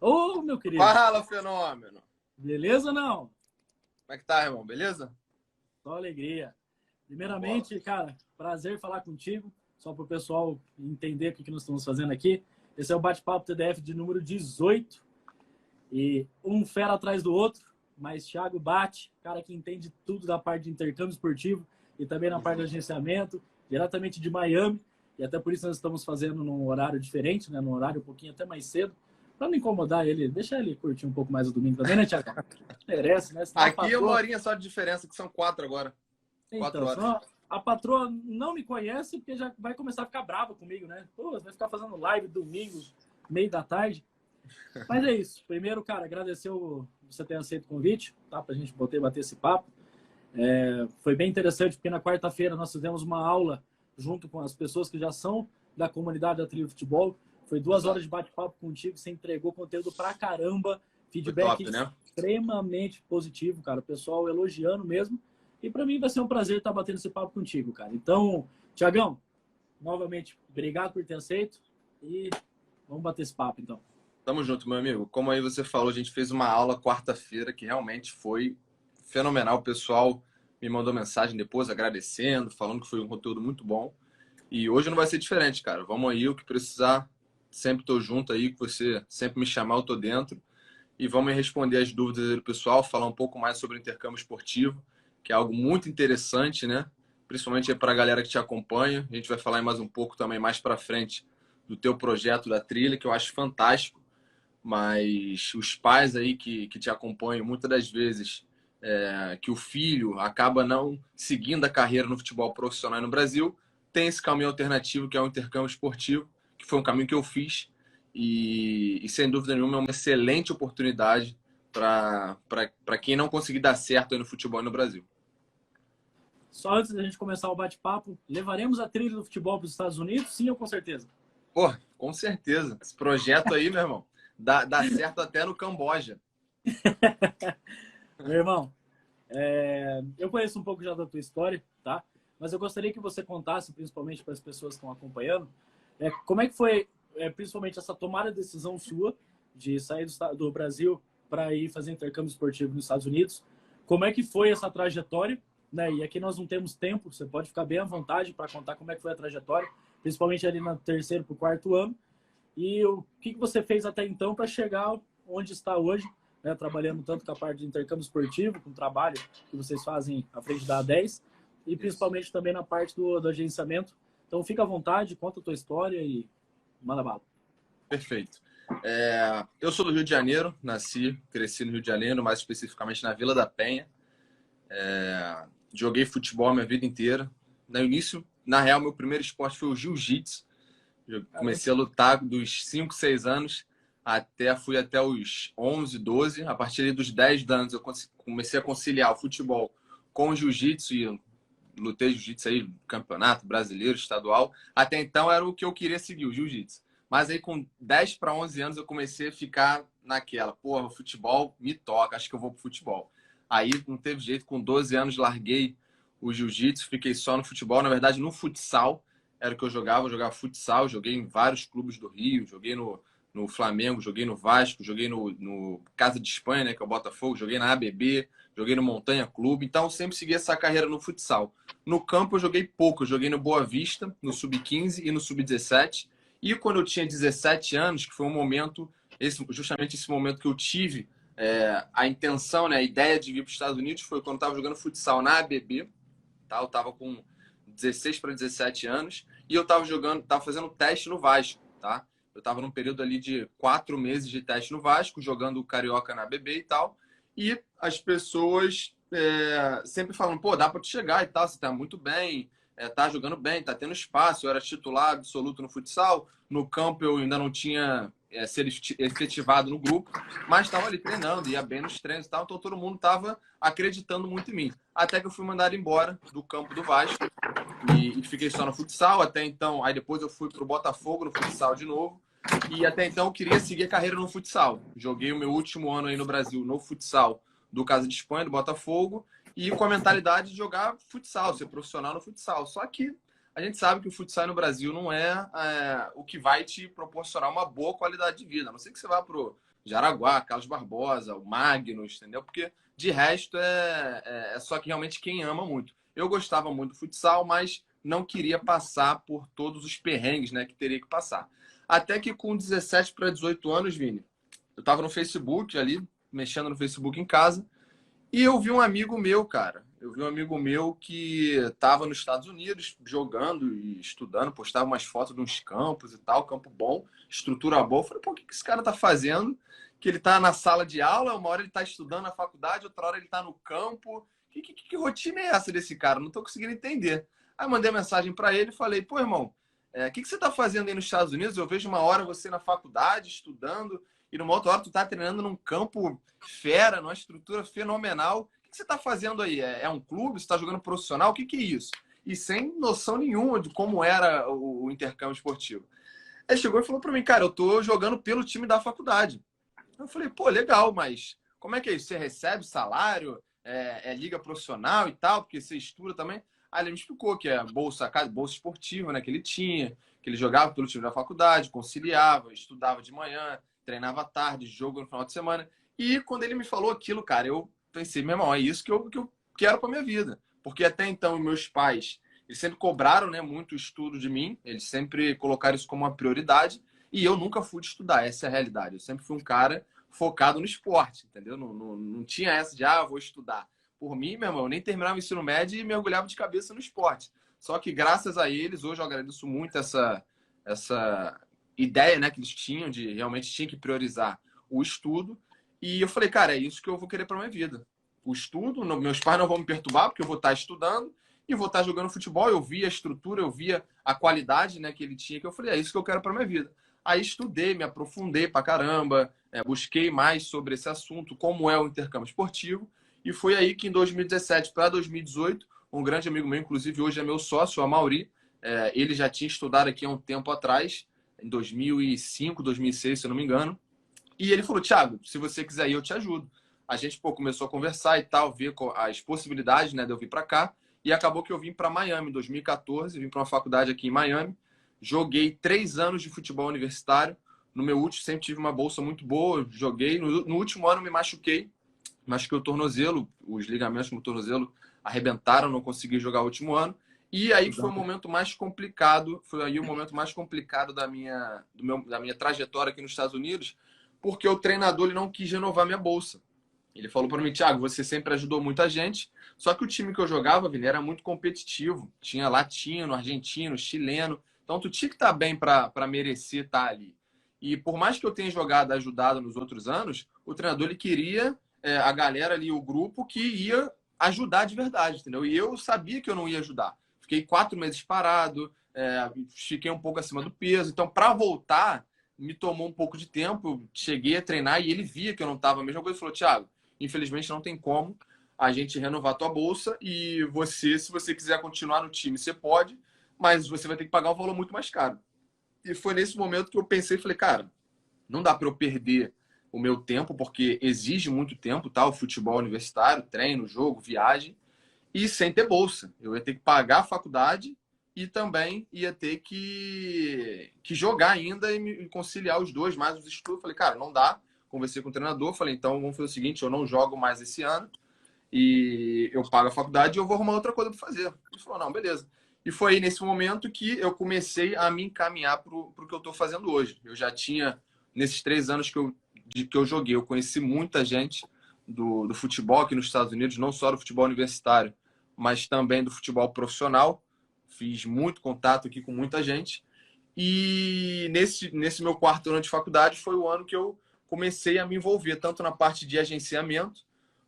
Ô, meu querido, Fala, fenômeno! beleza ou não? Como é que tá, irmão? Beleza? Só alegria. Show de bola. Primeiramente, cara, prazer falar contigo. Só para o pessoal entender o que nós estamos fazendo aqui. Esse é o Bate-Papo TDF de número 18. E um fera atrás do outro, mas Thiago Bate, cara que entende tudo da parte de intercâmbio esportivo e também na Tamo parte de junto. agenciamento, diretamente de Miami. E até por isso nós estamos fazendo num horário diferente, né? Num horário um pouquinho até mais cedo, para não incomodar ele, deixar ele curtir um pouco mais o domingo também, né, Thiago? Merece, né? Senão a Aqui é uma patroa. horinha só de diferença, que são 4 agora. 4 Então, horas. senão a patroa não me conhece porque já vai começar a ficar brava comigo, né? Pô, você vai ficar fazendo live domingo, meio da tarde. Mas é isso. Primeiro, cara, agradecer você ter aceito o convite, tá? Pra gente poder bater esse papo. Foi bem interessante, porque na quarta-feira nós fizemos uma aula junto com as pessoas que já são da comunidade da Trilha Futebol. Foi 2 horas Exato. de bate-papo contigo, você entregou conteúdo pra caramba, Foi feedback top, né? extremamente positivo, cara. O pessoal elogiando mesmo. E para mim vai ser um prazer estar batendo esse papo contigo, cara. Então, Tiagão, novamente, obrigado por ter aceito e vamos bater esse papo, então. Tamo junto, meu amigo. Como aí você falou, a gente fez uma aula quarta-feira que realmente foi fenomenal. O pessoal me mandou mensagem depois agradecendo, falando que foi um conteúdo muito bom. E hoje não vai ser diferente, cara. Vamos aí, o que precisar, sempre tô junto aí, que você sempre me chamar, eu tô dentro. E vamos responder as dúvidas do pessoal, falar um pouco mais sobre o intercâmbio esportivo, que é algo muito interessante, né? Principalmente para a galera que te acompanha. A gente vai falar mais um pouco também mais para frente do teu projeto da trilha, que eu acho fantástico. Mas os pais aí que te acompanham, muitas das vezes, que o filho acaba não seguindo a carreira no futebol profissional no Brasil, tem esse caminho alternativo que é o intercâmbio esportivo, que foi um caminho que eu fiz e sem dúvida nenhuma é uma excelente oportunidade para quem não conseguir dar certo aí no futebol no Brasil. Só antes da gente começar o bate-papo, levaremos a trilha do futebol para os Estados Unidos? Sim ou com certeza? Pô, com certeza. Esse projeto aí, meu irmão, dá certo até no Camboja. Meu irmão, eu conheço um pouco já da tua história, tá? Mas eu gostaria que você contasse, principalmente para as pessoas que estão acompanhando, como é que foi, principalmente, essa tomada de decisão sua de sair do Brasil para ir fazer intercâmbio esportivo nos Estados Unidos? Como é que foi essa trajetória? Né? E aqui nós não temos tempo, você pode ficar bem à vontade para contar como é que foi a trajetória, principalmente ali no terceiro para o quarto ano. E o que você fez até então para chegar onde está hoje, né, trabalhando tanto com a parte de intercâmbio esportivo, com o trabalho que vocês fazem à frente da A10, e Isso. principalmente também na parte do agenciamento. Então, fica à vontade, conta a tua história e manda bala. Perfeito. Eu sou do Rio de Janeiro, nasci, cresci no Rio de Janeiro, mais especificamente na Vila da Penha. Joguei futebol a minha vida inteira. No início, na real, meu primeiro esporte foi o jiu-jitsu. Eu Caramba. comecei a lutar dos 5, 6 anos fui até os 11, 12. A partir dos 10 anos eu comecei a conciliar o futebol com o jiu-jitsu e lutei jiu-jitsu aí, campeonato brasileiro, estadual. Até então era o que eu queria seguir, o jiu-jitsu. Mas aí com 10 para 11 anos eu comecei a ficar naquela, porra, o futebol me toca, acho que eu vou pro futebol. Aí não teve jeito, com 12 anos larguei o jiu-jitsu, fiquei só no futebol, na verdade no futsal era o que eu jogava futsal, joguei em vários clubes do Rio, joguei no Flamengo, joguei no Vasco, joguei no Casa de Espanha, né, que é o Botafogo, joguei na ABB, joguei no Montanha Clube, então eu sempre segui essa carreira no futsal. No campo eu joguei pouco, eu joguei no Boa Vista, no Sub-15 e no Sub-17. E quando eu tinha 17 anos, que foi um momento, justamente esse momento que eu tive a intenção, né, a ideia de vir para os Estados Unidos, foi quando eu estava jogando futsal na ABB, tá? Eu estava com 16 para 17 anos e eu estava fazendo teste no Vasco, tá? Eu estava num período ali de 4 meses de teste no Vasco, jogando o Carioca na ABB e tal. E as pessoas sempre falam, pô, dá para tu chegar e tal, você tá muito bem, tá jogando bem, tá tendo espaço. Eu era titular absoluto no futsal, no campo eu ainda não tinha sido efetivado no grupo, mas estava ali treinando, ia bem nos treinos e tal, então todo mundo estava acreditando muito em mim. Até que eu fui mandado embora do campo do Vasco e fiquei só no futsal até então. Aí depois eu fui pro Botafogo no futsal de novo. E até então eu queria seguir a carreira no futsal. Joguei o meu último ano aí no Brasil no futsal do Casa de Espanha, do Botafogo, e com a mentalidade de jogar futsal, ser profissional no futsal. Só que a gente sabe que o futsal no Brasil não é o que vai te proporcionar uma boa qualidade de vida. A não ser que você vá pro Jaraguá, Carlos Barbosa, o Magnus, entendeu? Porque de resto é só que realmente quem ama muito. Eu gostava muito do futsal, mas não queria passar por todos os perrengues, né, que teria que passar. Até que com 17 para 18 anos, Vini, eu tava no Facebook ali, mexendo no Facebook em casa, e eu vi um amigo meu, cara. Eu vi um amigo meu que estava nos Estados Unidos jogando e estudando, postava umas fotos de uns campos e tal, campo bom, estrutura boa. Eu falei, pô, o que esse cara tá fazendo? Que ele tá na sala de aula, uma hora ele tá estudando na faculdade, outra hora ele tá no campo. Que rotina é essa desse cara? Não tô conseguindo entender. Aí eu mandei mensagem para ele e falei, pô, irmão, o que você tá fazendo aí nos Estados Unidos? Eu vejo uma hora você na faculdade, estudando, e numa outra hora tu tá treinando num campo fera, numa estrutura fenomenal. O que você está fazendo aí? É um clube? Você está jogando profissional? O que é isso? E sem noção nenhuma de como era o intercâmbio esportivo. Aí chegou e falou para mim, cara, eu tô jogando pelo time da faculdade. Eu falei, pô, legal, mas como é que é isso? Você recebe salário? É liga profissional e tal? Porque você estuda também? Aí ele me explicou que é bolsa esportiva, né, que ele tinha, que ele jogava pelo time da faculdade, conciliava, estudava de manhã, treinava à tarde, jogo no final de semana. E quando ele me falou aquilo, cara, eu pensei, meu irmão, é isso que eu quero para minha vida. Porque até então, meus pais, eles sempre cobraram, né, muito estudo de mim, eles sempre colocaram isso como uma prioridade, e eu nunca fui de estudar, essa é a realidade. Eu sempre fui um cara focado no esporte, entendeu? Não tinha essa de, vou estudar. Por mim, meu irmão, eu nem terminava o ensino médio e mergulhava de cabeça no esporte. Só que graças a eles, hoje eu agradeço muito essa ideia, né, que eles tinham de realmente tinha que priorizar o estudo. E eu falei, cara, é isso que eu vou querer para minha vida. O estudo, meus pais não vão me perturbar, porque eu vou estar estudando e vou estar jogando futebol. Eu via a estrutura, eu via a qualidade, né, que ele tinha, que eu falei, é isso que eu quero para minha vida. Aí estudei, me aprofundei pra caramba, busquei mais sobre esse assunto, como é o intercâmbio esportivo. E foi aí que em 2017 para 2018, um grande amigo meu, inclusive hoje é meu sócio, o Amaury, ele já tinha estudado aqui há um tempo atrás, em 2005, 2006, se eu não me engano. E ele falou, Thiago, se você quiser ir, eu te ajudo. A gente começou a conversar e tal, ver as possibilidades, né, de eu vir para cá. E acabou que eu vim para Miami em 2014, vim para uma faculdade aqui em Miami. Joguei 3 anos de futebol universitário. No meu último, sempre tive uma bolsa muito boa, joguei. No último ano me machuquei o tornozelo, os ligamentos no tornozelo arrebentaram, não consegui jogar o último ano. E aí foi o momento mais complicado, foi aí o momento mais complicado da minha trajetória aqui nos Estados Unidos, porque o treinador ele não quis renovar minha bolsa. Ele falou para mim, Thiago, você sempre ajudou muita gente, só que o time que eu jogava, Vini, era muito competitivo. Tinha latino, argentino, chileno. Então, tu tinha que estar bem para merecer estar ali. E por mais que eu tenha jogado, ajudado nos outros anos, o treinador ele queria a galera ali, o grupo, que ia ajudar de verdade, entendeu? E eu sabia que eu não ia ajudar. Fiquei 4 meses parado, fiquei um pouco acima do peso. Então, para voltar, me tomou um pouco de tempo. Cheguei a treinar e ele via que eu não estava a mesma coisa. Ele falou, Thiago, infelizmente não tem como a gente renovar a tua bolsa e você, se você quiser continuar no time, você pode, mas você vai ter que pagar um valor muito mais caro. E foi nesse momento que eu pensei e falei, cara, não dá para eu perder o meu tempo, porque exige muito tempo, tá? O futebol universitário, treino, jogo, viagem, e sem ter bolsa. Eu ia ter que pagar a faculdade e também ia ter que jogar ainda e me conciliar os dois, mais os estudos. Falei, cara, não dá. Conversei com o treinador, falei, então vamos fazer o seguinte, eu não jogo mais esse ano e eu pago a faculdade e eu vou arrumar outra coisa para fazer. Ele falou, não, beleza. E foi aí nesse momento que eu comecei a me encaminhar para o que eu estou fazendo hoje. Eu já tinha, nesses 3 anos que eu joguei, eu conheci muita gente do futebol aqui nos Estados Unidos, não só do futebol universitário, mas também do futebol profissional. Fiz muito contato aqui com muita gente. E nesse meu 4º ano de faculdade foi o ano que eu comecei a me envolver, tanto na parte de agenciamento,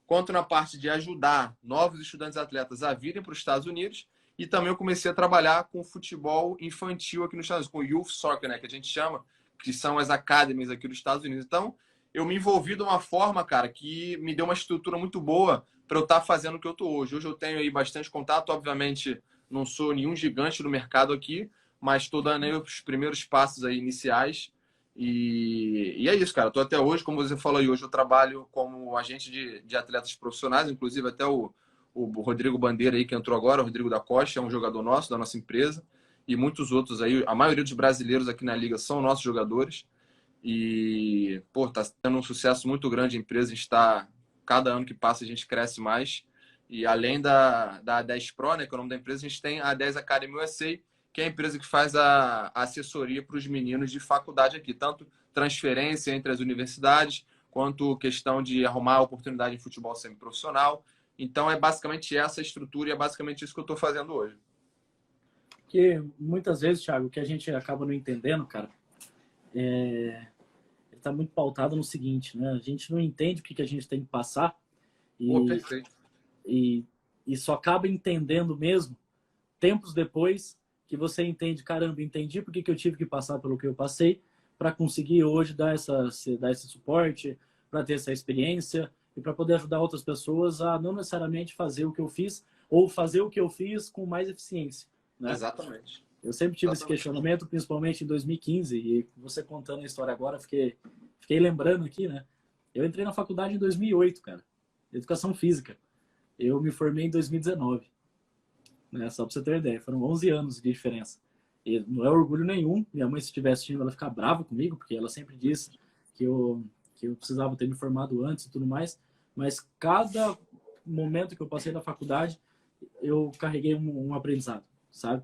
quanto na parte de ajudar novos estudantes atletas a virem para os Estados Unidos. E também eu comecei a trabalhar com futebol infantil aqui nos Estados Unidos, com Youth Soccer, né, que a gente chama, que são as academies aqui dos Estados Unidos. Então, eu me envolvi de uma forma, cara, que me deu uma estrutura muito boa para eu estar fazendo o que eu estou hoje. Hoje eu tenho aí bastante contato, obviamente não sou nenhum gigante do mercado aqui, mas estou dando aí os primeiros passos aí iniciais. E é isso, cara. Estou até hoje, como você falou aí, hoje eu trabalho como agente de atletas profissionais, inclusive até o Rodrigo Bandeira aí que entrou agora, o Rodrigo da Costa, é um jogador nosso, da nossa empresa, e muitos outros aí. A maioria dos brasileiros aqui na liga são nossos jogadores. E, pô, tá tendo um sucesso muito grande a empresa. A gente está, cada ano que passa, a gente cresce mais. E além da A10 Pro, né, que é o nome da empresa, a gente tem a A10 Academy USA, que é a empresa que faz a assessoria para os meninos de faculdade aqui, tanto transferência entre as universidades, quanto questão de arrumar oportunidade em futebol semiprofissional. Então, é basicamente essa estrutura e é basicamente isso que eu estou fazendo hoje. Que muitas vezes, Thiago, o que a gente acaba não entendendo, cara, ele está muito pautado no seguinte, né? A gente não entende o que a gente tem que passar Pô, e, perfeito. e só acaba entendendo mesmo tempos depois que você entende, caramba, entendi por que eu tive que passar pelo que eu passei para conseguir hoje dar esse suporte, para ter essa experiência e para poder ajudar outras pessoas a não necessariamente fazer o que eu fiz ou fazer o que eu fiz com mais eficiência, né? Exatamente. Eu sempre tive esse questionamento, principalmente em 2015, e você contando a história agora, fiquei lembrando aqui, né? Eu entrei na faculdade em 2008, cara, Educação Física. Eu me formei em 2019, né? Só para você ter ideia, foram 11 anos de diferença. E não é orgulho nenhum, minha mãe, se estiver assistindo, ela ficar brava comigo, porque ela sempre disse que eu precisava ter me formado antes e tudo mais, mas cada momento que eu passei na faculdade, eu carreguei um aprendizado, sabe?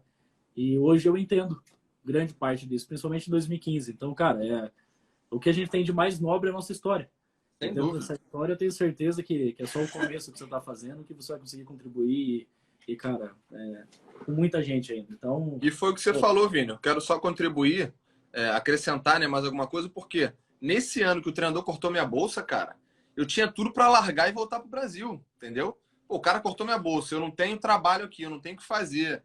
E hoje eu entendo grande parte disso, principalmente em 2015. Então, cara, o que a gente tem de mais nobre é a nossa história. Sem Dentro dúvida. dessa história, eu tenho certeza que é só o começo que você está fazendo, que você vai conseguir contribuir cara, com muita gente ainda. Então, E foi o que você falou, Vini. Eu quero só contribuir, acrescentar, né, mais alguma coisa, porque nesse ano que o treinador cortou minha bolsa, cara, eu tinha tudo para largar e voltar pro Brasil, entendeu? Pô, o cara cortou minha bolsa, eu não tenho trabalho aqui, eu não tenho o que fazer.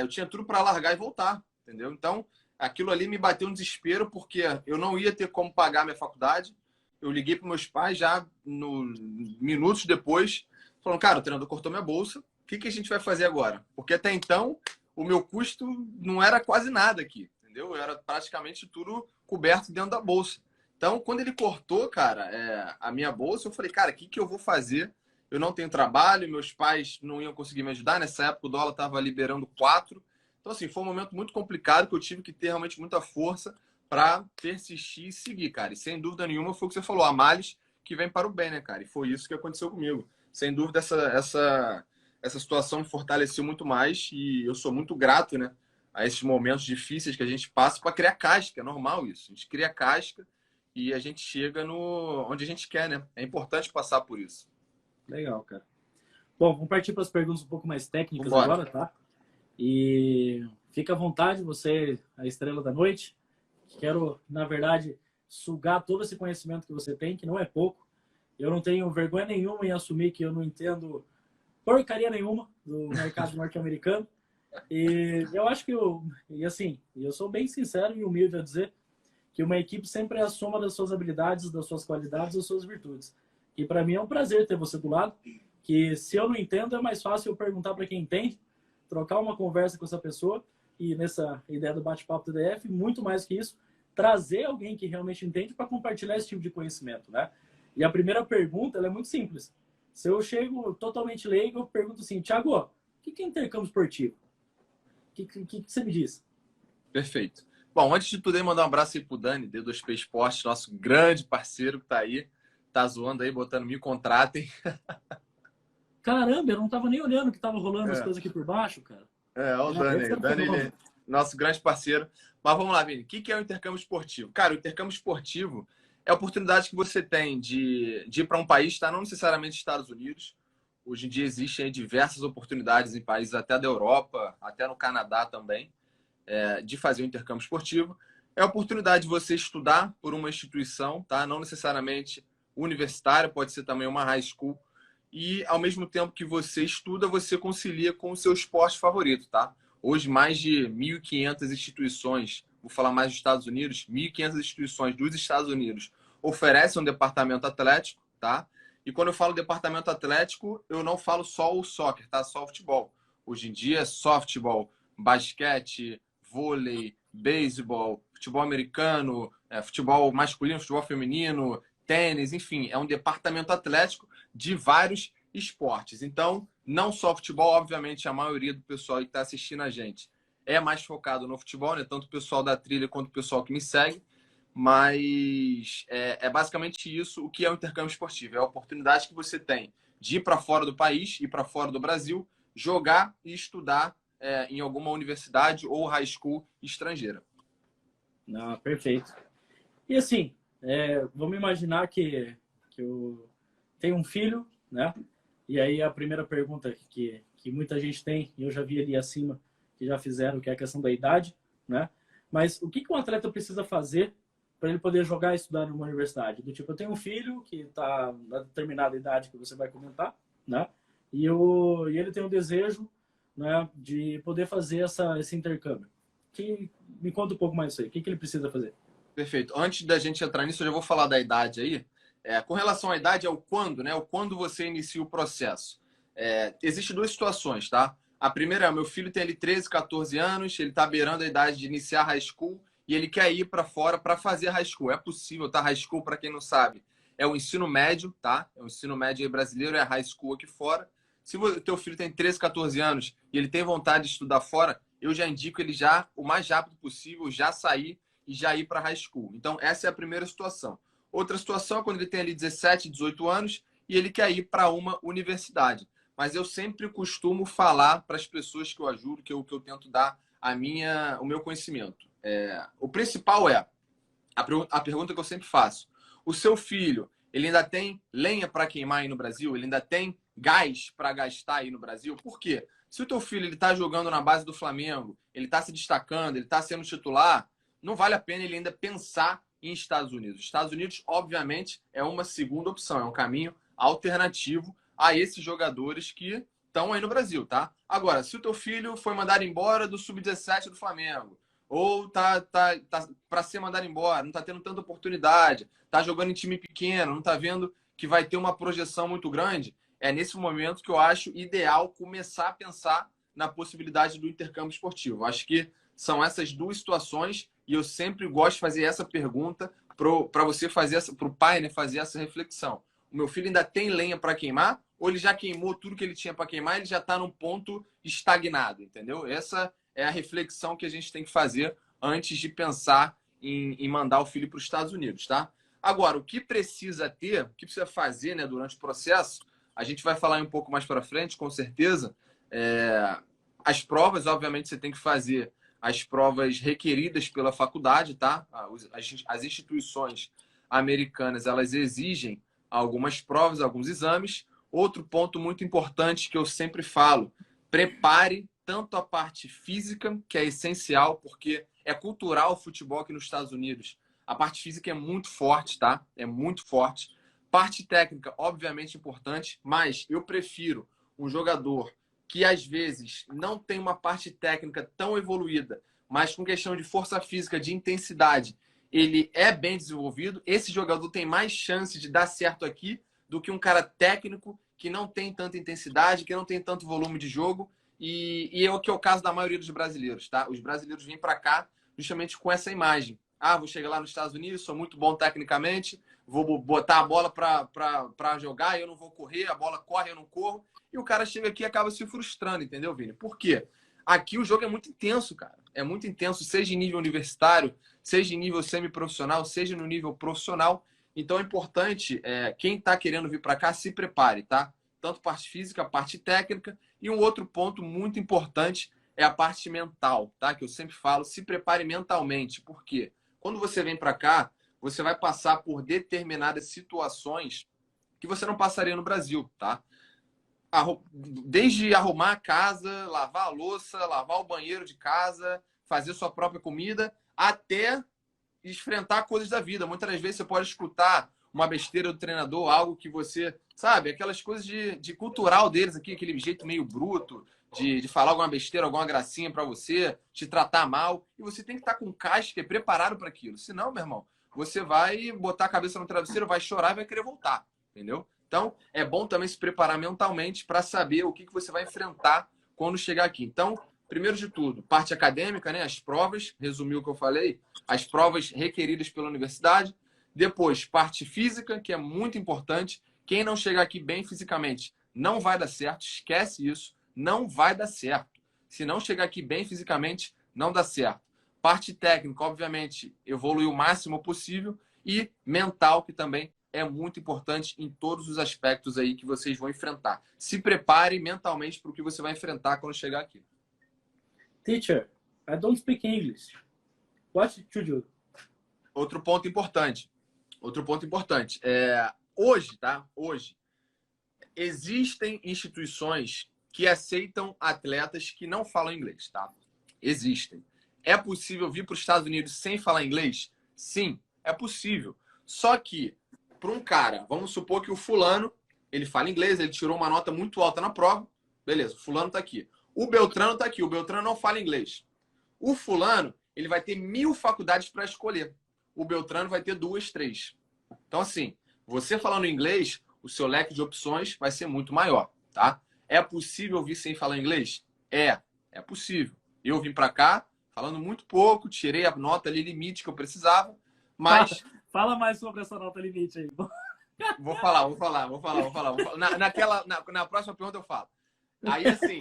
Eu tinha tudo para largar e voltar, entendeu? Então, aquilo ali me bateu um desespero, porque eu não ia ter como pagar minha faculdade. Eu liguei para meus pais já minutos depois, falando, cara, o treinador cortou minha bolsa, o que a gente vai fazer agora? Porque até então o meu custo não era quase nada aqui, entendeu? Era praticamente tudo coberto dentro da bolsa. Então, quando ele cortou, cara, a minha bolsa, eu falei, cara, o que eu vou fazer? Eu não tenho trabalho, meus pais não iam conseguir me ajudar. Nessa época, o dólar estava liberando 4. Então, assim, foi um momento muito complicado que eu tive que ter realmente muita força para persistir e seguir, cara. E sem dúvida nenhuma foi o que você falou, a males que vem para o bem, né, cara? E foi isso que aconteceu comigo. Sem dúvida, essa situação me fortaleceu muito mais e eu sou muito grato, né, a esses momentos difíceis que a gente passa para criar casca. É normal isso. A gente cria casca e a gente chega onde a gente quer, né? É importante passar por isso. legal, cara. Bom, vamos partir para as perguntas um pouco mais técnicas Vambora. agora, tá? E fica à vontade, você, a estrela da noite. Quero, na verdade, sugar todo esse conhecimento que você tem, que não é pouco. Eu não tenho vergonha nenhuma em assumir que eu não entendo porcaria nenhuma do mercado norte-americano. E eu acho que eu sou bem sincero e humilde a dizer que uma equipe sempre é a soma das suas habilidades, das suas qualidades, das suas virtudes. E para mim é um prazer ter você do lado, que se eu não entendo é mais fácil eu perguntar para quem entende, trocar uma conversa com essa pessoa e nessa ideia do bate-papo do DF, muito mais que isso, trazer alguém que realmente entende para compartilhar esse tipo de conhecimento, né? E a primeira pergunta, ela é muito simples. Se eu chego totalmente leigo, eu pergunto assim, Thiago, o que é intercâmbio esportivo? O que você me diz? Perfeito. Bom, antes de tudo, mandar um abraço aí pro Dani, D2P Esportes, nosso grande parceiro que tá aí, tá zoando aí, botando me contratem. Caramba, eu não tava nem olhando que tava rolando as coisas aqui por baixo, cara. Olha o Dani aí. Dani, ele, nosso grande parceiro. Mas vamos lá, Vini. O que é o intercâmbio esportivo? Cara, o intercâmbio esportivo é a oportunidade que você tem de ir para um país, tá? Não necessariamente Estados Unidos. Hoje em dia existem diversas oportunidades em países até da Europa, até no Canadá também, de fazer o intercâmbio esportivo. É a oportunidade de você estudar por uma instituição, tá? Não necessariamente universitária, pode ser também uma high school. E, ao mesmo tempo que você estuda, você concilia com o seu esporte favorito, tá? Hoje, mais de 1.500 instituições, vou falar mais dos Estados Unidos, 1.500 instituições dos Estados Unidos oferecem um departamento atlético, tá? E quando eu falo departamento atlético, eu não falo só o soccer, tá? Só o futebol. Hoje em dia, softball, basquete, vôlei, beisebol, futebol americano, futebol masculino, futebol feminino, tênis, enfim, é um departamento atlético de vários esportes. Então, não só futebol, obviamente, a maioria do pessoal que está assistindo a gente é mais focado no futebol, né? Tanto o pessoal da trilha quanto o pessoal que me segue. mas é basicamente isso o que é o intercâmbio esportivo. É a oportunidade que você tem de ir para fora do país, ir para fora do Brasil, jogar e estudar em alguma universidade ou high school estrangeira. Não, perfeito. E assim, vamos imaginar que eu tenho um filho, né? E aí a primeira pergunta que muita gente tem, e eu já vi ali acima, que já fizeram, que é a questão da idade, né? Mas o que um atleta precisa fazer para ele poder jogar e estudar numa universidade? Do tipo, eu tenho um filho que está na determinada idade que você vai comentar, né? E ele tem o desejo, né, de poder fazer esse intercâmbio. Me conta um pouco mais isso aí. O que ele precisa fazer? Perfeito. Antes da gente entrar nisso, eu já vou falar da idade aí. Com relação à idade, é o quando, né? O quando você inicia o processo. Existem duas situações, tá? A primeira é, meu filho tem ali 13, 14 anos, ele está beirando a idade de iniciar high school e ele quer ir para fora para fazer high school. É possível, tá? High school, para quem não sabe, é o ensino médio, tá? É o ensino médio brasileiro, é high school aqui fora. Se o teu filho tem 13, 14 anos e ele tem vontade de estudar fora, eu já indico ele já, o mais rápido possível, já sair e já ir para high school. Então, essa é a primeira situação. Outra situação é quando ele tem ali 17, 18 anos e ele quer ir para uma universidade. Mas eu sempre costumo falar para as pessoas que eu ajudo, que eu tento dar o meu conhecimento. O principal a pergunta que eu sempre faço. O seu filho, ele ainda tem lenha para queimar aí no Brasil? Ele ainda tem gás para gastar aí no Brasil? Por quê? Se o teu filho está jogando na base do Flamengo, ele está se destacando, ele está sendo titular, não vale a pena ele ainda pensar em Estados Unidos. Estados Unidos, obviamente, é uma segunda opção, é um caminho alternativo a esses jogadores que estão aí no Brasil, tá? Agora, se o teu filho foi mandado embora do Sub-17 do Flamengo, ou tá para ser mandado embora, não tá tendo tanta oportunidade, tá jogando em time pequeno, não tá vendo que vai ter uma projeção muito grande, é nesse momento que eu acho ideal começar a pensar na possibilidade do intercâmbio esportivo. Acho que são essas duas situações e eu sempre gosto de fazer essa pergunta para você fazer para o pai, né, fazer essa reflexão. O meu filho ainda tem lenha para queimar ou ele já queimou tudo que ele tinha para queimar, ele já está num ponto estagnado, entendeu? Essa é a reflexão que a gente tem que fazer antes de pensar em mandar o filho para os Estados Unidos, tá? Agora, o que precisa ter, o que precisa fazer, né, durante o processo, a gente vai falar um pouco mais para frente, com certeza. As provas, obviamente, você tem que fazer as provas requeridas pela faculdade, tá? As instituições americanas, elas exigem algumas provas, alguns exames. Outro ponto muito importante que eu sempre falo, prepare tanto a parte física, que é essencial, porque é cultural o futebol aqui nos Estados Unidos. A parte física é muito forte, tá? É muito forte. Parte técnica, obviamente, importante, mas eu prefiro um jogador que, às vezes, não tem uma parte técnica tão evoluída, mas com questão de força física, de intensidade, ele é bem desenvolvido. Esse jogador tem mais chance de dar certo aqui do que um cara técnico que não tem tanta intensidade, que não tem tanto volume de jogo. E é o que é o caso da maioria dos brasileiros, tá? Os brasileiros vêm para cá justamente com essa imagem. Vou chegar lá nos Estados Unidos, sou muito bom tecnicamente, vou botar a bola para jogar, eu não vou correr, a bola corre, eu não corro. E o cara chega aqui e acaba se frustrando, entendeu, Vini? Por quê? Aqui o jogo é muito intenso, cara. É muito intenso, seja em nível universitário, seja em nível semiprofissional, seja no nível profissional. Então é importante, quem está querendo vir para cá, se prepare, tá? Tanto parte física, parte técnica. E um outro ponto muito importante é a parte mental, tá? Que eu sempre falo, se prepare mentalmente. Por quê? Quando você vem para cá, você vai passar por determinadas situações que você não passaria no Brasil, tá? Desde arrumar a casa, lavar a louça, lavar o banheiro de casa, fazer sua própria comida, até enfrentar coisas da vida. Muitas das vezes você pode escutar uma besteira do treinador, algo que você, sabe, aquelas coisas de cultural deles aqui, aquele jeito meio bruto, de falar alguma besteira, alguma gracinha para você, te tratar mal, e você tem que estar com casca e preparado para aquilo. Senão, meu irmão, você vai botar a cabeça no travesseiro, vai chorar e vai querer voltar, entendeu? Então, é bom também se preparar mentalmente para saber o que você vai enfrentar quando chegar aqui. Então, primeiro de tudo, parte acadêmica, né? As provas, resumir o que eu falei, as provas requeridas pela universidade. Depois, parte física, que é muito importante. Quem não chegar aqui bem fisicamente não vai dar certo, esquece isso, não vai dar certo. Se não chegar aqui bem fisicamente, não dá certo. Parte técnica, obviamente, evoluir o máximo possível. E mental, que também é muito importante em todos os aspectos aí que vocês vão enfrentar. Se prepare mentalmente para o que você vai enfrentar quando chegar aqui. Teacher, I don't speak English. What to do? Outro ponto importante. Hoje, tá? Hoje, existem instituições que aceitam atletas que não falam inglês, tá? Existem. É possível vir para os Estados Unidos sem falar inglês? Sim, é possível. Só que, para um cara, vamos supor que o fulano, ele fala inglês, ele tirou uma nota muito alta na prova, beleza, o fulano está aqui. O Beltrano está aqui, o Beltrano não fala inglês. O fulano, ele vai ter 1000 faculdades para escolher. O Beltrano vai ter 2, 3. Então, assim, você falando inglês, o seu leque de opções vai ser muito maior, tá? É possível vir sem falar inglês? É possível. Eu vim para cá falando muito pouco, tirei a nota ali limite que eu precisava, mas... Fala mais sobre essa nota limite aí. Vou falar. Na próxima pergunta eu falo. Aí, assim,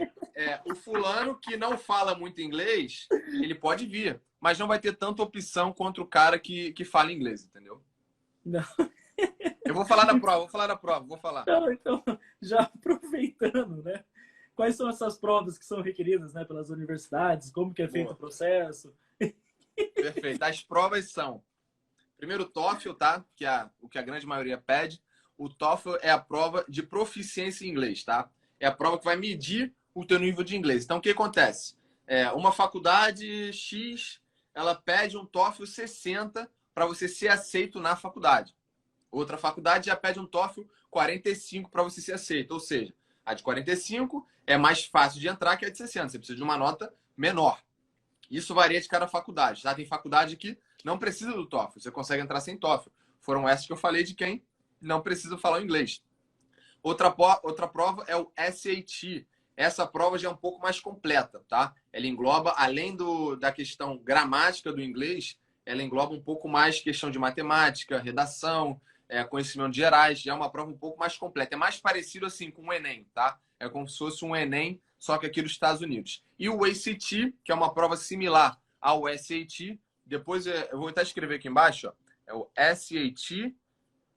o fulano que não fala muito inglês, ele pode vir, mas não vai ter tanta opção contra o cara que fala inglês, entendeu? Não. Eu vou falar da prova. Então, já aproveitando, né? Quais são essas provas que são requeridas, né, pelas universidades? Como que é feito o processo? Perfeito. As provas são, primeiro, o TOEFL, tá? Que é o que a grande maioria pede. O TOEFL é a prova de proficiência em inglês, tá? É a prova que vai medir o teu nível de inglês. Então, o que acontece? Uma faculdade X, ela pede um TOEFL 60 para você ser aceito na faculdade. Outra faculdade já pede um TOEFL 45 para você ser aceito. Ou seja, a de 45 é mais fácil de entrar que a de 60. Você precisa de uma nota menor. Isso varia de cada faculdade, tá? Tem faculdade que não precisa do TOEFL. Você consegue entrar sem TOEFL. Foram essas que eu falei de quem não precisa falar o inglês. Outra prova é o SAT. Essa prova já é um pouco mais completa, tá? Ela engloba, além da questão gramática do inglês, ela engloba um pouco mais questão de matemática, redação, conhecimentos gerais. Já é uma prova um pouco mais completa. É mais parecido assim com o Enem, tá? É como se fosse um Enem, só que aqui nos Estados Unidos. E o ACT, que é uma prova similar ao SAT. Depois eu vou até escrever aqui embaixo, ó. É o SAT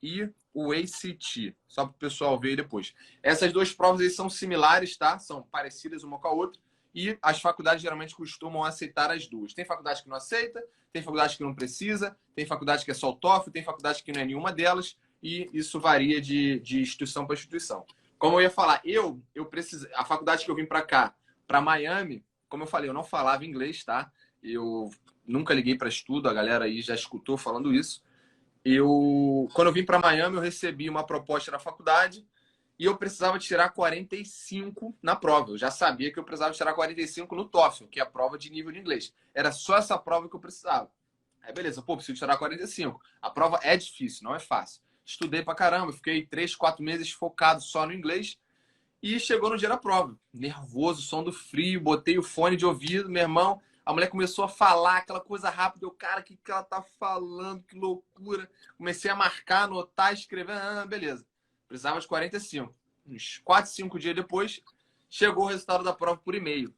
e o ACT, só para o pessoal ver depois. Essas duas provas aí são similares, tá? São parecidas uma com a outra e as faculdades geralmente costumam aceitar as duas. Tem faculdade que não aceita, tem faculdade que não precisa, tem faculdade que é só o TOEFL, tem faculdade que não é nenhuma delas e isso varia de instituição para instituição. Como eu ia falar, a faculdade que eu vim para cá, para Miami, como eu falei, eu não falava inglês, tá? Eu nunca liguei para estudo, a galera aí já escutou falando isso. Quando eu vim para Miami, eu recebi uma proposta da faculdade e eu precisava tirar 45 na prova. Eu já sabia que eu precisava tirar 45 no TOEFL, que é a prova de nível de inglês. Era só essa prova que eu precisava. Aí, beleza, preciso tirar 45. A prova é difícil, não é fácil. Estudei pra caramba, fiquei 3, 4 meses focado só no inglês e chegou no dia da prova. Nervoso, som do frio, botei o fone de ouvido, meu irmão. A mulher começou a falar aquela coisa rápida. Eu, cara, o que ela tá falando? Que loucura. Comecei a marcar, anotar, escrever. Beleza. Precisava de 45. Uns 4, 5 dias depois, chegou o resultado da prova por e-mail.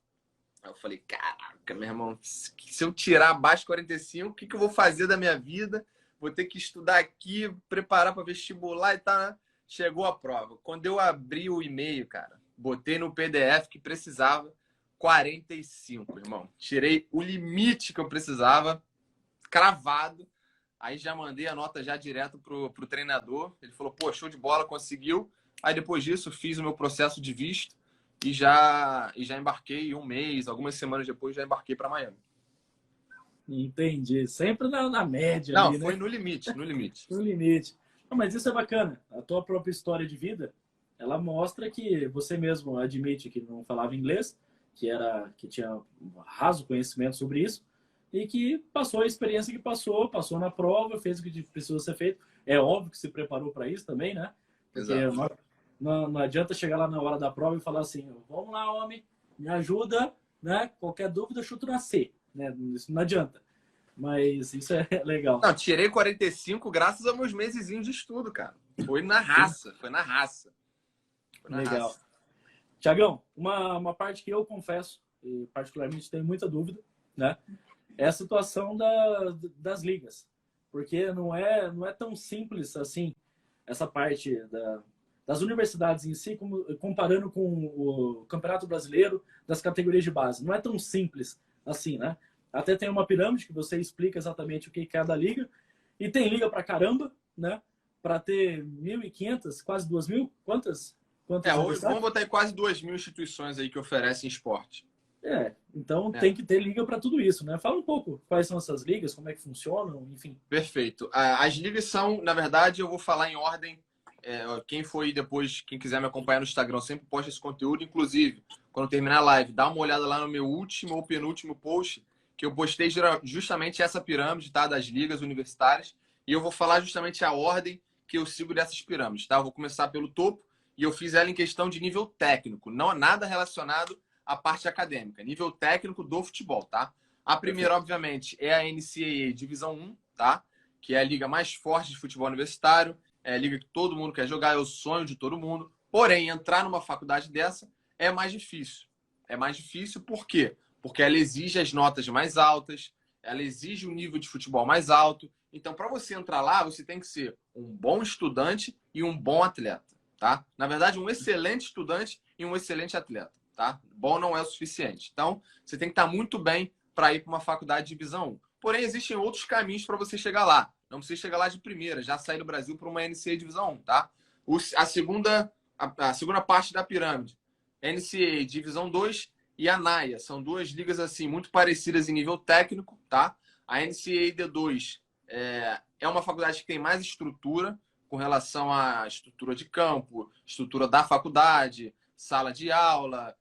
Aí eu falei, caraca, meu irmão, se eu tirar abaixo de 45, o que eu vou fazer da minha vida? Vou ter que estudar aqui, preparar para vestibular e tal, né? Chegou a prova. Quando eu abri o e-mail, cara, botei no PDF que precisava 45, irmão. Tirei o limite que eu precisava, cravado. Aí já mandei a nota já direto pro treinador. Ele falou, pô, show de bola, conseguiu. Aí depois disso, fiz o meu processo de visto e já embarquei um mês, algumas semanas depois, já embarquei para Miami. Entendi. Sempre na média. Não, ali, foi né? no limite, no limite. No limite. Não, mas isso é bacana. A tua própria história de vida, ela mostra que você mesmo admite que não falava inglês, que tinha um raso conhecimento sobre isso, e que passou a experiência que passou na prova, fez o que precisou ser feito. É óbvio que se preparou para isso também, né? Porque não adianta chegar lá na hora da prova e falar assim, vamos lá, homem, me ajuda, né? Qualquer dúvida, chuto na C. Né? Isso não adianta. Mas isso é legal. Não, tirei 45 graças aos meus mesezinhos de estudo, cara. Foi na raça. Legal. Tiagão, uma parte que eu confesso, e particularmente tenho muita dúvida, né? é a situação das ligas. Porque não é tão simples assim, essa parte das universidades em si, comparando com o Campeonato Brasileiro das categorias de base. Não é tão simples assim, né? Até tem uma pirâmide que você explica exatamente o que é cada liga. E tem liga pra caramba, né? Para ter 1.500, quase 2.000? Quantas Hoje, vamos universidades? botar aí quase 2.000 instituições aí que oferecem esporte. Então É, tem que ter liga para tudo isso, né? Fala um pouco quais são essas ligas, como é que funcionam, enfim. perfeito. As ligas são, na verdade, eu vou falar em ordem. Quem foi depois, quem quiser me acompanhar no Instagram, eu sempre posto esse conteúdo. Inclusive, quando terminar a live, dá uma olhada lá no meu último ou penúltimo post, que eu postei justamente essa pirâmide, tá? Das ligas universitárias. E eu vou falar justamente a ordem que eu sigo dessas pirâmides, tá? Eu vou começar pelo topo e eu fiz ela em questão de nível técnico, não nada relacionado à parte acadêmica, nível técnico do futebol, tá? A primeira, Perfeito. obviamente, é a NCAA Divisão 1, tá? Que é a liga mais forte de futebol universitário, é a liga que todo mundo quer jogar, é o sonho de todo mundo. Porém, entrar numa faculdade dessa é mais difícil. É mais difícil por quê? Porque ela exige as notas mais altas, ela exige um nível de futebol mais alto. Então, para você entrar lá, você tem que ser um bom estudante e um bom atleta, tá? Na verdade, um excelente estudante e um excelente atleta, tá? Bom não é o suficiente. Então, você tem que estar muito bem para ir para uma faculdade de divisão 1. Porém, existem outros caminhos para você chegar lá. Não precisa chegar lá de primeira, já sair do Brasil para uma NCAA Divisão 1, tá? A segunda parte da pirâmide, NCAA Divisão 2 e a NAIA. São duas ligas assim muito parecidas em nível técnico, tá? A NCAA D2 é uma faculdade que tem mais estrutura com relação à estrutura de campo, estrutura da faculdade, sala de aula,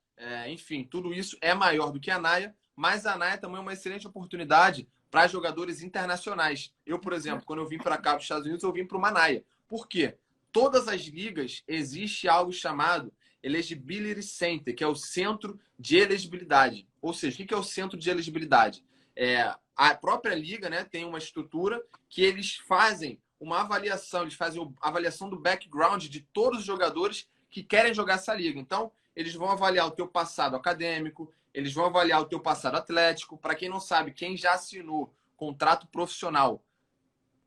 enfim, tudo isso é maior do que a NAIA, mas a NAIA também é uma excelente oportunidade para jogadores internacionais. Eu, por exemplo, quando eu vim para cá, para os Estados Unidos, eu vim para uma NAIA. Por quê? Todas as ligas existe algo chamado Eligibility Center, que é o centro de elegibilidade. Ou seja, o que é o centro de elegibilidade? A própria liga, né, tem uma estrutura que eles fazem uma avaliação, eles fazem a avaliação do background de todos os jogadores que querem jogar essa liga. Então, eles vão avaliar o teu passado acadêmico, eles vão avaliar o teu passado atlético. Para quem não sabe, quem já assinou contrato profissional,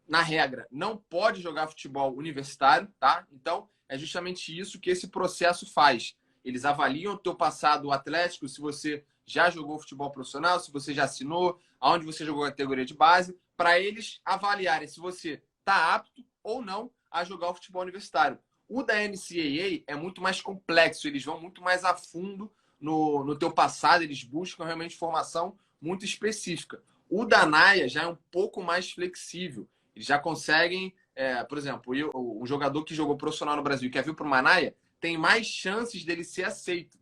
na regra, não pode jogar futebol universitário, tá? Então, é justamente isso que esse processo faz. Eles avaliam o teu passado atlético, se você já jogou futebol profissional, se você já assinou, aonde você jogou a categoria de base, para eles avaliarem se você está apto ou não a jogar o futebol universitário. O da NCAA é muito mais complexo, eles vão muito mais a fundo no teu passado, eles buscam realmente informação muito específica. O da NAIA já é um pouco mais flexível. Eles já conseguem, por exemplo, um jogador que jogou profissional no Brasil e quer vir para uma NAIA, tem mais chances dele ser aceito.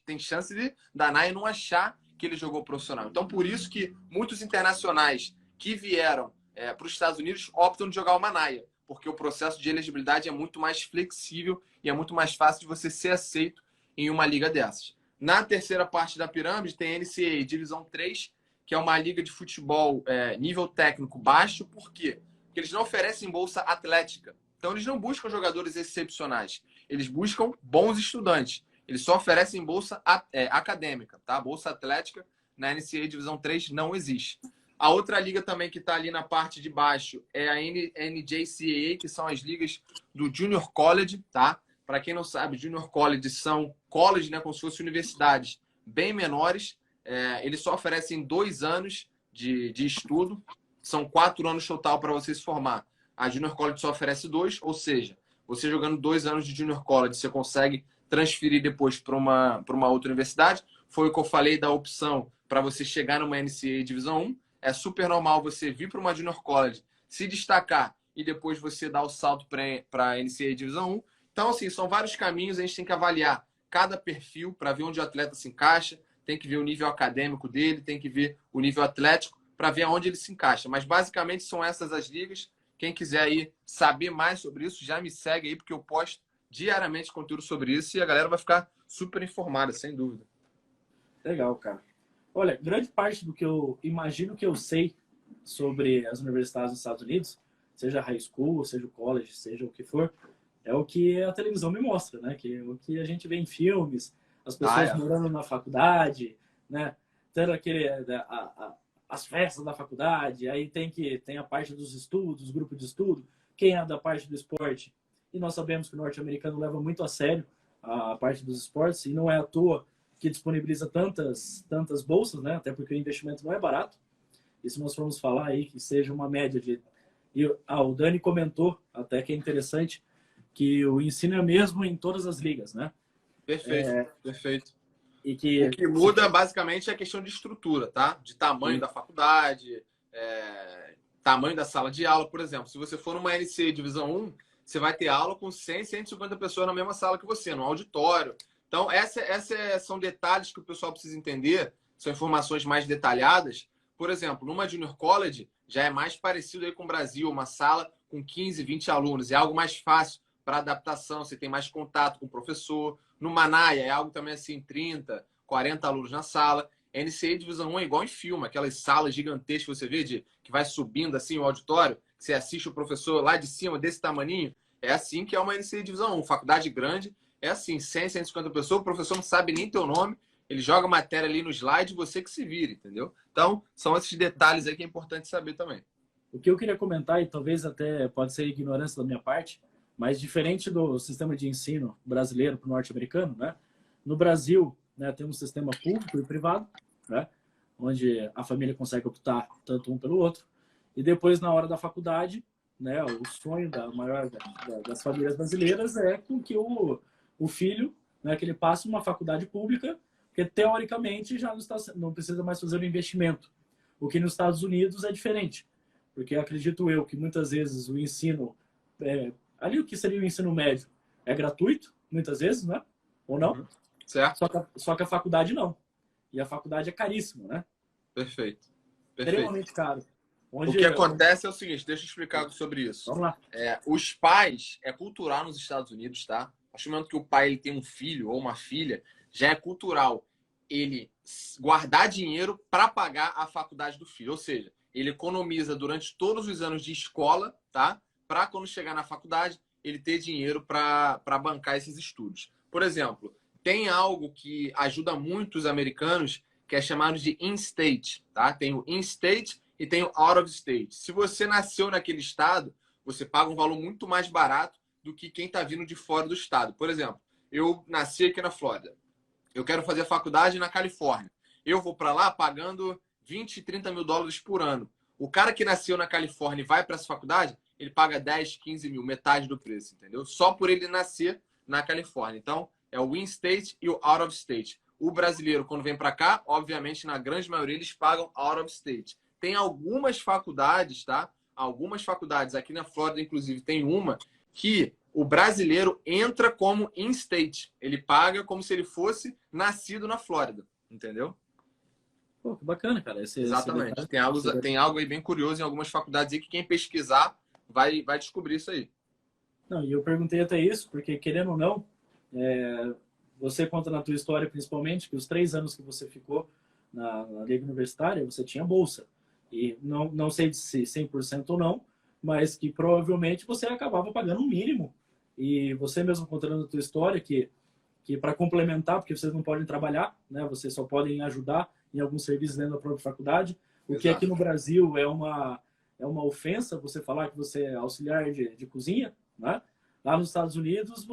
Tem chance da NAIA não achar que ele jogou profissional. Então, por isso que muitos internacionais que vieram para os Estados Unidos optam de jogar uma NAIA, porque o processo de elegibilidade é muito mais flexível e é muito mais fácil de você ser aceito em uma liga dessas. Na terceira parte da pirâmide tem a NCAA Divisão 3, que é uma liga de futebol nível técnico baixo. Por quê? Porque eles não oferecem bolsa atlética. Então, eles não buscam jogadores excepcionais. Eles buscam bons estudantes. Eles só oferecem bolsa acadêmica, tá? Bolsa atlética na NCAA Divisão 3 não existe. A outra liga também que está ali na parte de baixo é a NJCAA, que são as ligas do Junior College, tá? Para quem não sabe, Junior College são college, né, como se fossem universidades bem menores. Eles só oferecem 2 anos de estudo. São 4 anos total para você se formar. A Junior College só oferece 2, ou seja, você jogando 2 anos de Junior College, você consegue transferir depois para uma outra universidade. Foi o que eu falei da opção para você chegar numa NCAA Divisão 1. É super normal você vir para uma Junior College, se destacar e depois você dar o salto para a NCAA Divisão 1. Então, assim, são vários caminhos, a gente tem que avaliar cada perfil para ver onde o atleta se encaixa, tem que ver o nível acadêmico dele, tem que ver o nível atlético para ver aonde ele se encaixa. Mas, basicamente, são essas as ligas. Quem quiser aí saber mais sobre isso, já me segue aí, porque eu posto diariamente conteúdo sobre isso e a galera vai ficar super informada, sem dúvida. Legal, cara. Olha, grande parte do que eu imagino que eu sei sobre as universidades dos Estados Unidos, seja high school, seja o college, seja o que for, é o que a televisão me mostra, né? Que é o que a gente vê em filmes, as pessoas morando na faculdade, né? Tendo as festas da faculdade, aí tem a parte dos estudos, grupo de estudo, quem é da parte do esporte. E nós sabemos que o norte-americano leva muito a sério a parte dos esportes, e não é à toa que disponibiliza tantas bolsas, né? Até porque o investimento não é barato. E se nós formos falar aí que seja uma média de... o Dani comentou, até que é interessante, que o ensino é mesmo em todas as ligas, né? Perfeito, perfeito. E que, o que muda basicamente é a questão de estrutura, tá? De tamanho da faculdade, tamanho da sala de aula, por exemplo. Se você for numa NCAA Divisão 1, você vai ter aula com 100, 150 pessoas na mesma sala que você, no auditório. Então, são detalhes que o pessoal precisa entender, são informações mais detalhadas. Por exemplo, numa Junior College, já é mais parecido aí com o Brasil, uma sala com 15, 20 alunos. É algo mais fácil para adaptação, você tem mais contato com o professor. No Manaia, é algo também assim, 30, 40 alunos na sala. NCAA Divisão 1 é igual em filme, aquelas salas gigantescas que você vê, que vai subindo assim o auditório, que você assiste o professor lá de cima, desse tamaninho. É assim que é uma NCAA Divisão 1. Faculdade grande, é assim, 100, 150 pessoas, o professor não sabe nem teu nome, ele joga a matéria ali no slide, você que se vira, entendeu? Então, são esses detalhes aí que é importante saber também. O que eu queria comentar, e talvez até pode ser ignorância da minha parte, mas diferente do sistema de ensino brasileiro para o norte-americano, né? No Brasil, né, tem um sistema público e privado, né? Onde a família consegue optar tanto um pelo outro. E depois, na hora da faculdade, né, o sonho da maior das famílias brasileiras é com que o filho, né, que ele passe uma faculdade pública, porque teoricamente já não precisa mais fazer o investimento. O que nos Estados Unidos é diferente, porque acredito eu que muitas vezes o ensino, ali o que seria o ensino médio, é gratuito, muitas vezes, né? Ou não? Certo. Só que a faculdade não. E a faculdade é caríssima, né? Perfeito. Extremamente caro. O que acontece é o seguinte, deixa eu explicar sobre isso. Vamos lá. Os pais, é cultural nos Estados Unidos, tá? A partir do momento que o pai ele tem um filho ou uma filha, já é cultural ele guardar dinheiro para pagar a faculdade do filho. Ou seja, ele economiza durante todos os anos de escola, tá? Para quando chegar na faculdade, ele ter dinheiro para bancar esses estudos. Por exemplo, tem algo que ajuda muito os americanos, que é chamado de in-state, tá? Tem o in-state e tem o out of state. Se você nasceu naquele estado, você paga um valor muito mais barato do que quem está vindo de fora do estado. Por exemplo, eu nasci aqui na Flórida. Eu quero fazer faculdade na Califórnia. Eu vou para lá pagando 20, 30 mil dólares por ano. O cara que nasceu na Califórnia e vai para essa faculdade, ele paga 10, 15 mil, metade do preço, entendeu? Só por ele nascer na Califórnia. Então, é o in-state e o out of state. O brasileiro, quando vem para cá, obviamente, na grande maioria, eles pagam out of state. Tem algumas faculdades, tá? Algumas faculdades, aqui na Flórida, inclusive, tem uma que o brasileiro entra como in-state. Ele paga como se ele fosse nascido na Flórida, entendeu? Pô, que bacana, cara. Exatamente. Tem algo aí bem curioso em algumas faculdades aí que quem pesquisar vai descobrir isso aí. Não, e eu perguntei até isso, porque querendo ou não, você conta na tua história principalmente que os 3 anos que você ficou na liga universitária, você tinha bolsa. E não sei se 100% ou não, mas que provavelmente você acabava pagando o mínimo. E você mesmo contando a tua história, que para complementar, porque vocês não podem trabalhar, né? Vocês só podem ajudar em alguns serviços dentro da própria faculdade. O que aqui no Brasil é uma ofensa você falar que você é auxiliar de cozinha, né? Lá nos Estados Unidos,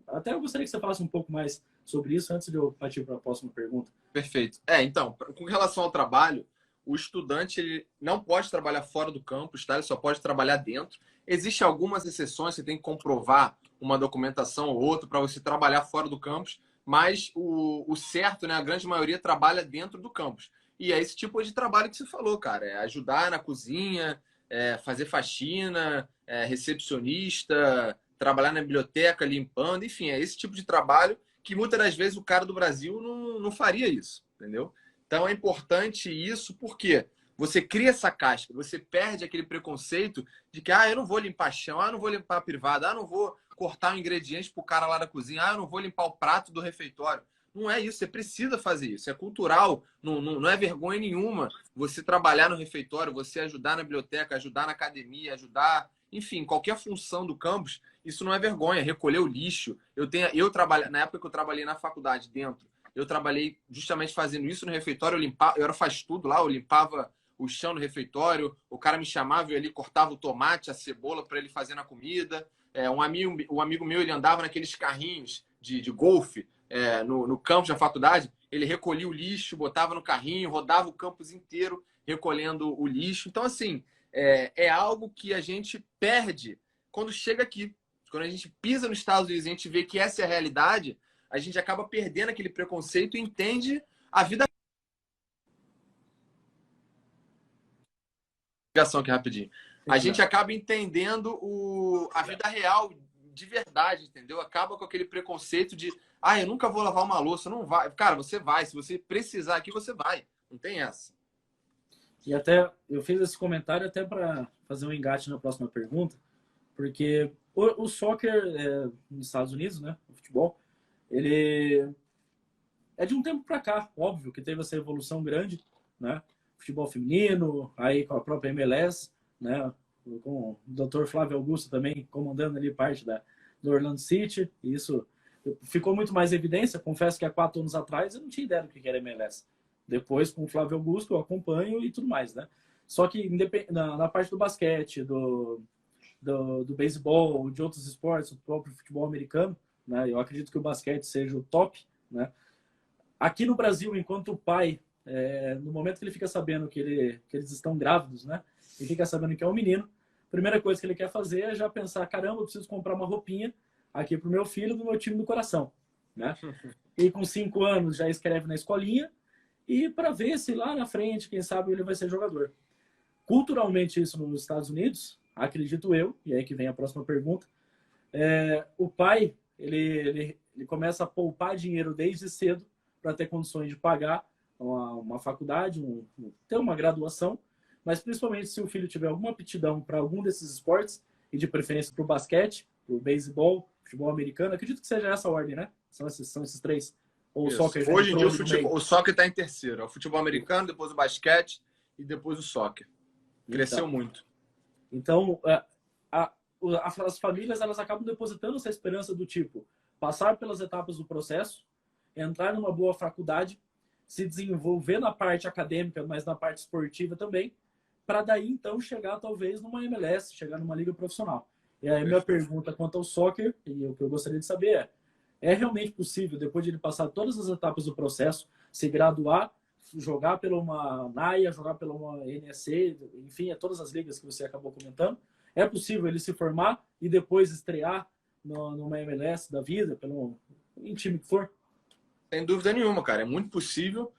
até eu gostaria que você falasse um pouco mais sobre isso antes de eu partir para a próxima pergunta. Perfeito. Então, com relação ao trabalho, o estudante ele não pode trabalhar fora do campus, tá? Ele só pode trabalhar dentro. Existem algumas exceções, você tem que comprovar uma documentação ou outra para você trabalhar fora do campus, mas o certo, né, a grande maioria trabalha dentro do campus. E é esse tipo de trabalho que você falou, cara. É ajudar na cozinha, fazer faxina, recepcionista, trabalhar na biblioteca, limpando, enfim, é esse tipo de trabalho que muitas das vezes o cara do Brasil não faria isso, entendeu? Então é importante isso porque você cria essa casca, você perde aquele preconceito de que eu não vou limpar chão, eu não vou limpar a privada, eu não vou cortar um ingrediente pro cara lá da cozinha, eu não vou limpar o prato do refeitório. Não é isso, você precisa fazer isso, é cultural, não é vergonha nenhuma você trabalhar no refeitório, você ajudar na biblioteca, ajudar na academia, ajudar, enfim, qualquer função do campus, isso não é vergonha, recolher o lixo. Na época que eu trabalhei na faculdade dentro eu trabalhei justamente fazendo isso no refeitório. Eu era faz-tudo lá, eu limpava o chão no refeitório, o cara me chamava, eu ali cortava o tomate, a cebola para ele fazer na comida. Um amigo meu, ele andava naqueles carrinhos de golfe no campus da faculdade, ele recolhia o lixo, botava no carrinho, rodava o campus inteiro recolhendo o lixo. Então, assim, é algo que a gente perde quando chega aqui. Quando a gente pisa nos Estados Unidos e a gente vê que essa é a realidade, a gente acaba perdendo aquele preconceito e entende a vida. Ligação aqui rapidinho. A gente acaba entendendo a vida real de verdade, entendeu? Acaba com aquele preconceito de, eu nunca vou lavar uma louça. Não vai. Cara, você vai. Se você precisar aqui, você vai. Não tem essa. E até eu fiz esse comentário até para fazer um engate na próxima pergunta, porque o soccer nos Estados Unidos, né, o futebol, ele é de um tempo para cá, óbvio que teve essa evolução grande, né? Futebol feminino, aí com a própria MLS, né? Com o Dr. Flávio Augusto também comandando ali parte do Orlando City, e isso ficou muito mais evidência. Confesso que há 4 anos atrás eu não tinha ideia do que era MLS. Depois, com o Flávio Augusto, eu acompanho e tudo mais, né? Só que na parte do basquete, do beisebol, de outros esportes, do próprio futebol americano, né? Eu acredito que o basquete seja o top, né? Aqui no Brasil, enquanto o pai, no momento que ele fica sabendo que eles estão grávidos, né? Ele fica sabendo que é um menino, a primeira coisa que ele quer fazer é já pensar, caramba, eu preciso comprar uma roupinha aqui pro meu filho do meu time do coração, né? E com 5 anos já escreve na escolinha e para ver se lá na frente, quem sabe, ele vai ser jogador. Culturalmente, isso nos Estados Unidos, acredito eu, e aí que vem a próxima pergunta, o pai, ele começa a poupar dinheiro desde cedo para ter condições de pagar uma faculdade, ter uma graduação, mas principalmente se o filho tiver alguma aptidão para algum desses esportes, e de preferência para o basquete, para o beisebol, futebol americano, acredito que seja essa a ordem, né? São esses 3. Ou o soccer. Hoje em dia o soccer está em terceiro. É o futebol americano, depois o basquete e depois o soccer. Cresceu muito. Então, as famílias elas acabam depositando essa esperança do tipo passar pelas etapas do processo, entrar numa boa faculdade, se desenvolver na parte acadêmica, mas na parte esportiva também, para daí então chegar talvez numa MLS, chegar numa liga profissional. E aí minha pergunta quanto ao soccer, e o que eu gostaria de saber é realmente possível, depois de ele passar todas as etapas do processo, se graduar, jogar pela uma NAIA, jogar pela uma NSC, enfim, todas as ligas que você acabou comentando, é possível ele se formar e depois estrear numa MLS da vida, em time que for? Sem dúvida nenhuma, cara. É muito possível.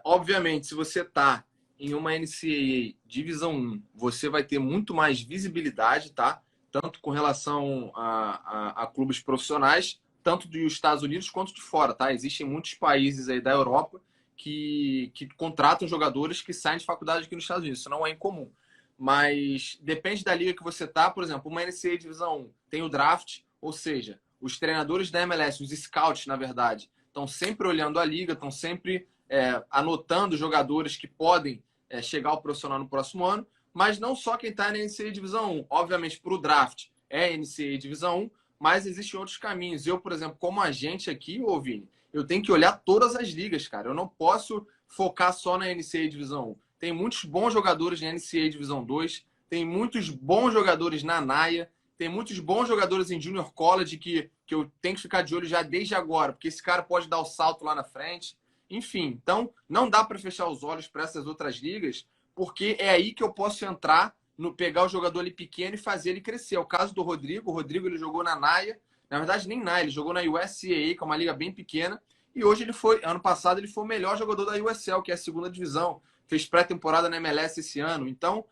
Obviamente, se você está em uma NCAA Divisão 1, você vai ter muito mais visibilidade, tá? Tanto com relação a clubes profissionais, tanto dos Estados Unidos quanto de fora, tá? Existem muitos países aí da Europa que contratam jogadores que saem de faculdade aqui nos Estados Unidos. Isso não é incomum. Mas depende da liga que você tá. Por exemplo, uma NCAA Divisão 1 tem o draft, ou seja, os treinadores da MLS, os scouts, na verdade, estão sempre olhando a liga, estão sempre anotando jogadores que podem chegar ao profissional no próximo ano, mas não só quem está na NCAA Divisão 1. Obviamente, para o draft é NCAA Divisão 1, mas existem outros caminhos. Eu, por exemplo, como agente aqui, Vini, eu tenho que olhar todas as ligas, cara. Eu não posso focar só na NCAA Divisão 1. Tem muitos bons jogadores na NCAA Divisão 2, tem muitos bons jogadores na NAIA, tem muitos bons jogadores em Junior College que eu tenho que ficar de olho já desde agora, porque esse cara pode dar o salto lá na frente. Enfim, então não dá para fechar os olhos para essas outras ligas, porque é aí que eu posso entrar, pegar o jogador ali pequeno e fazer ele crescer. É o caso do Rodrigo. O Rodrigo ele jogou na NAIA, na verdade nem NAIA, ele jogou na USCAA, que é uma liga bem pequena, e hoje ano passado ele foi o melhor jogador da USL, que é a segunda divisão. Fez pré-temporada na MLS esse ano. Então,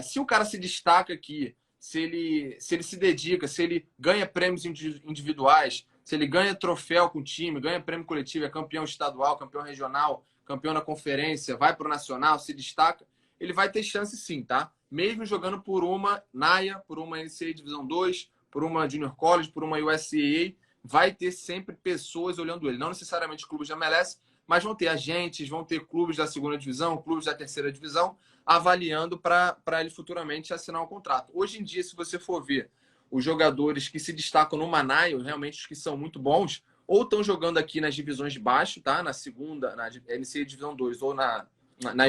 se o cara se destaca aqui, se ele se dedica, se ele ganha prêmios individuais, se ele ganha troféu com o time, ganha prêmio coletivo, é campeão estadual, campeão regional, campeão na conferência, vai para o nacional, se destaca, ele vai ter chance sim, tá? Mesmo jogando por uma NAIA, por uma NCAA Divisão 2, por uma Junior College, por uma USCAA, vai ter sempre pessoas olhando ele. Não necessariamente clubes de MLS, mas vão ter agentes, vão ter clubes da segunda divisão, clubes da terceira divisão, avaliando para ele futuramente assinar um contrato. Hoje em dia, se você for ver os jogadores que se destacam no NAIA, realmente os que são muito bons, ou estão jogando aqui nas divisões de baixo, tá? Na segunda, na NCAA Divisão 2, ou na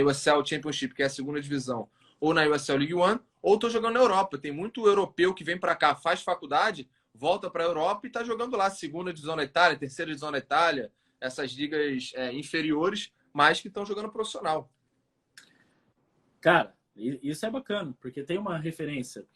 USL Championship, que é a segunda divisão, ou na USL League One, ou estão jogando na Europa. Tem muito europeu que vem para cá, faz faculdade, volta para a Europa e está jogando lá, segunda divisão da Itália, terceira divisão da Itália, essas ligas inferiores, mas que estão jogando profissional. Cara, isso é bacana, porque tem uma referência.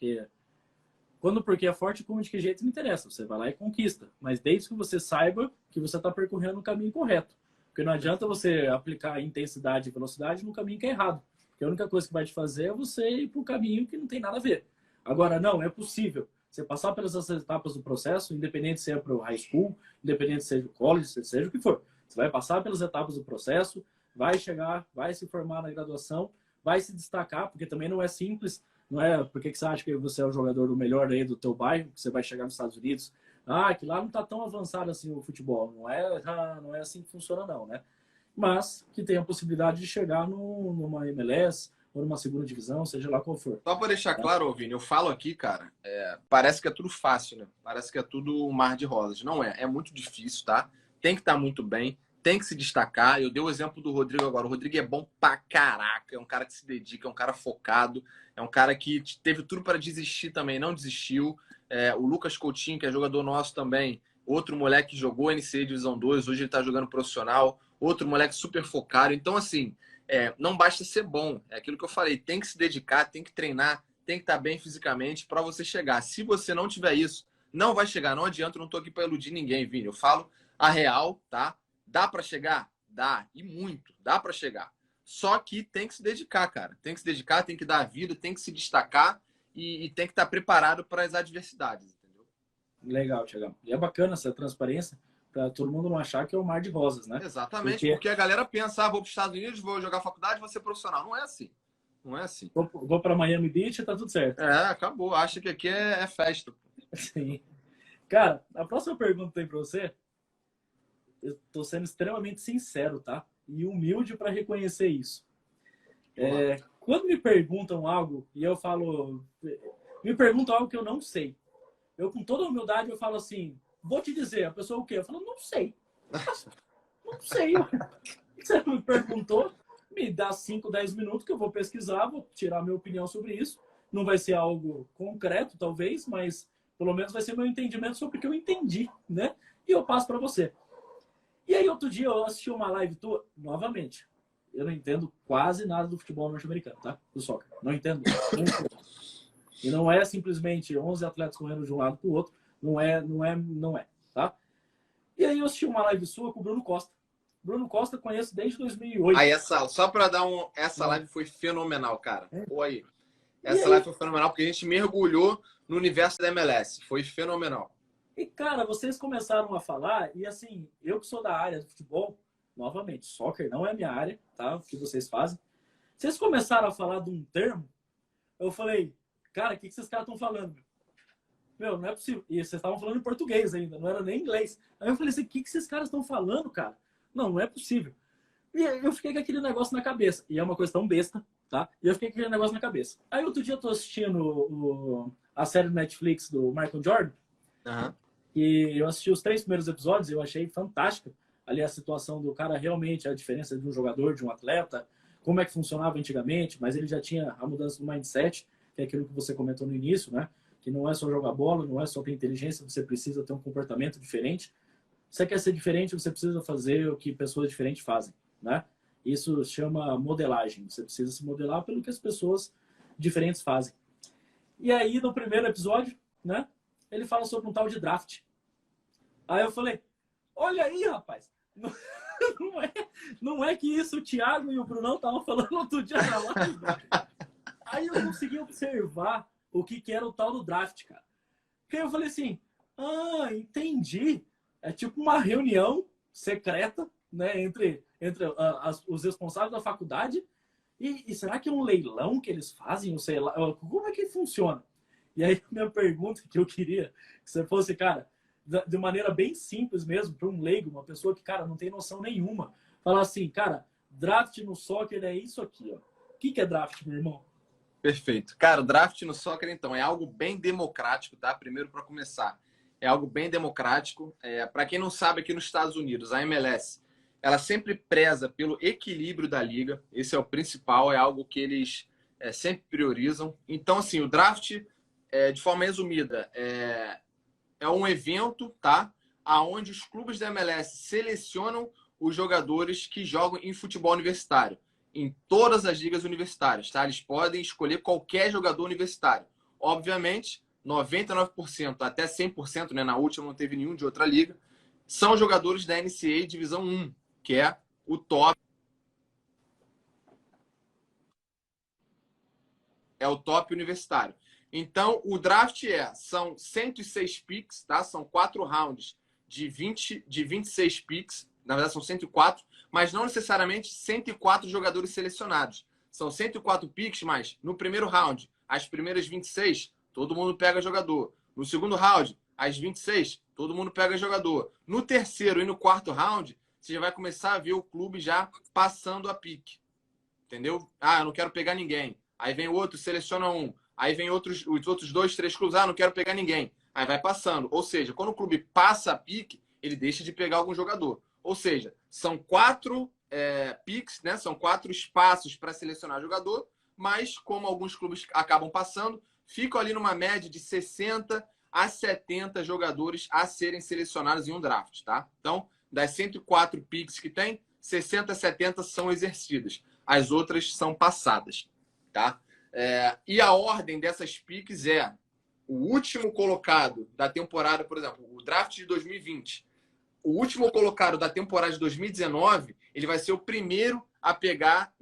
Porque é forte, como de que jeito não interessa. Você vai lá e conquista. Mas desde que você saiba que você está percorrendo o caminho correto. Porque não adianta você aplicar intensidade e velocidade no caminho que é errado. Porque a única coisa que vai te fazer é você ir para um caminho que não tem nada a ver. Agora, não, é possível. Você passar pelas etapas do processo, independente se é para o high school, independente se seja o college, seja o que for. Você vai passar pelas etapas do processo, vai chegar, vai se formar na graduação, vai se destacar, porque também não é simples. Não é porque você acha que você é o jogador melhor aí do teu bairro, que você vai chegar nos Estados Unidos. Que lá não está tão avançado assim o futebol. Não é assim que funciona, não, né? Mas que tem a possibilidade de chegar numa MLS ou numa segunda divisão, seja lá qual for. Só para deixar claro, Vini, eu falo aqui, cara, parece que é tudo fácil, né? Parece que é tudo um mar de rosas. Não é. É muito difícil, tá? Tem que estar muito bem, tem que se destacar. Eu dei o exemplo do Rodrigo agora. O Rodrigo é bom pra caraca, é um cara que se dedica, é um cara focado, é um cara que teve tudo para desistir também, não desistiu. O Lucas Coutinho, que é jogador nosso também, outro moleque que jogou NCAA Divisão 2, hoje ele tá jogando profissional, outro moleque super focado. Então, assim, não basta ser bom, é aquilo que eu falei, tem que se dedicar, tem que treinar, tem que estar bem fisicamente para você chegar. Se você não tiver isso, não vai chegar, não adianta, eu não tô aqui para iludir ninguém, Vini. Eu falo a real, tá? Dá para chegar? Dá, e muito, dá para chegar. Só que tem que se dedicar, cara. Tem que se dedicar, tem que dar a vida, tem que se destacar e tem que estar preparado para as adversidades, entendeu? Legal, Thiagão. E é bacana essa transparência para todo mundo não achar que é um mar de rosas, né? Exatamente, porque a galera pensa, vou para os Estados Unidos, vou jogar faculdade, vou ser profissional. Não é assim. Não é assim. Vou para Miami Beach e tá tudo certo. Acabou. Acha que aqui é festa. Sim. Cara, a próxima pergunta que tem para você, eu tô sendo extremamente sincero, tá? E humilde para reconhecer isso. Quando me perguntam algo e eu falo... Me perguntam algo que eu não sei. Eu, com toda humildade, eu falo assim, vou te dizer, a pessoa o quê? Eu falo, não sei. Não sei. Você me perguntou, me dá 5, 10 minutos que eu vou pesquisar, vou tirar minha opinião sobre isso. Não vai ser algo concreto, talvez, mas pelo menos vai ser meu entendimento sobre o que eu entendi, né? E eu passo para você. E aí, outro dia, eu assisti uma live tua, novamente. Eu não entendo quase nada do futebol norte-americano, tá? Do soccer. Não entendo. E não é simplesmente 11 atletas correndo de um lado para o outro. Não é, tá? E aí eu assisti uma live sua com o Bruno Costa. Bruno Costa eu conheço desde 2008. Aí só para dar essa live foi fenomenal, cara. Pô, aí. Essa live foi fenomenal porque a gente mergulhou no universo da MLS. Foi fenomenal. E, cara, vocês começaram a falar, e assim, eu que sou da área do futebol, novamente, soccer não é minha área, tá? O que vocês fazem. Vocês começaram a falar de um termo, eu falei, cara, o que esses caras estão falando? Meu, não é possível. E vocês estavam falando em português ainda, não era nem inglês. Aí eu falei assim, o que esses caras estão falando, cara? Não é possível. E eu fiquei com aquele negócio na cabeça. E é uma coisa tão besta, tá? E eu fiquei com aquele negócio na cabeça. Aí outro dia eu tô assistindo a série do Netflix do Michael Jordan. Uhum. E eu assisti os 3 primeiros episódios e eu achei fantástica ali a situação do cara, realmente, a diferença de um jogador, de um atleta, como é que funcionava antigamente, mas ele já tinha a mudança do mindset, que é aquilo que você comentou no início, né? Que não é só jogar bola, não é só ter inteligência, você precisa ter um comportamento diferente. Você quer ser diferente, você precisa fazer o que pessoas diferentes fazem, né? Isso chama modelagem. Você precisa se modelar pelo que as pessoas diferentes fazem. E aí, no primeiro episódio, né? Ele fala sobre um tal de draft. Aí eu falei, olha aí, rapaz. Não é que isso o Thiago e o Brunão estavam falando outro dia na live. Aí eu consegui observar o que era o tal do draft, cara. Porque eu falei assim, entendi. É tipo uma reunião secreta, né, entre os responsáveis da faculdade. E será que é um leilão que eles fazem? Não sei lá. Como é que funciona? E aí, minha pergunta que eu queria que você fosse, cara, de maneira bem simples mesmo, para um leigo, uma pessoa que, cara, não tem noção nenhuma, falar assim, cara, draft no soccer é isso aqui, ó. O que é draft, meu irmão? Perfeito. Cara, o draft no soccer, então, é algo bem democrático, tá? Primeiro, para começar, é algo bem democrático. Para quem não sabe, aqui nos Estados Unidos, a MLS, ela sempre preza pelo equilíbrio da liga. Esse é o principal, é algo que eles sempre priorizam. Então, assim, o draft, de forma resumida, é um evento, tá? Aonde os clubes da MLS selecionam os jogadores que jogam em futebol universitário, em todas as ligas universitárias, tá? Eles podem escolher qualquer jogador universitário. Obviamente, 99% até 100%, né? Na última não teve nenhum de outra liga, são jogadores da NCAA Divisão 1, que é o top. É o top universitário. Então, o draft são 106 picks, tá? São 4 rounds de 26 picks. Na verdade, são 104, mas não necessariamente 104 jogadores selecionados. São 104 picks, mas no primeiro round, as primeiras 26, todo mundo pega jogador. No segundo round, as 26, todo mundo pega jogador. No terceiro e no quarto round, você já vai começar a ver o clube já passando a pique. Entendeu? Ah, eu não quero pegar ninguém. Aí vem o outro, seleciona um. Aí vem os outros 2, 3 clubes. Ah, não quero pegar ninguém. Aí vai passando. Ou seja, quando o clube passa a pique, ele deixa de pegar algum jogador. Ou seja, são 4 picks, né? São 4 espaços para selecionar jogador, mas como alguns clubes acabam passando, ficam ali numa média de 60 a 70 jogadores a serem selecionados em um draft, tá? Então, das 104 picks que tem, 60 a 70 são exercidas. As outras são passadas, tá? E a ordem dessas picks é o último colocado da temporada, por exemplo, o draft de 2020. O último colocado da temporada de 2019, ele vai ser o primeiro a pegar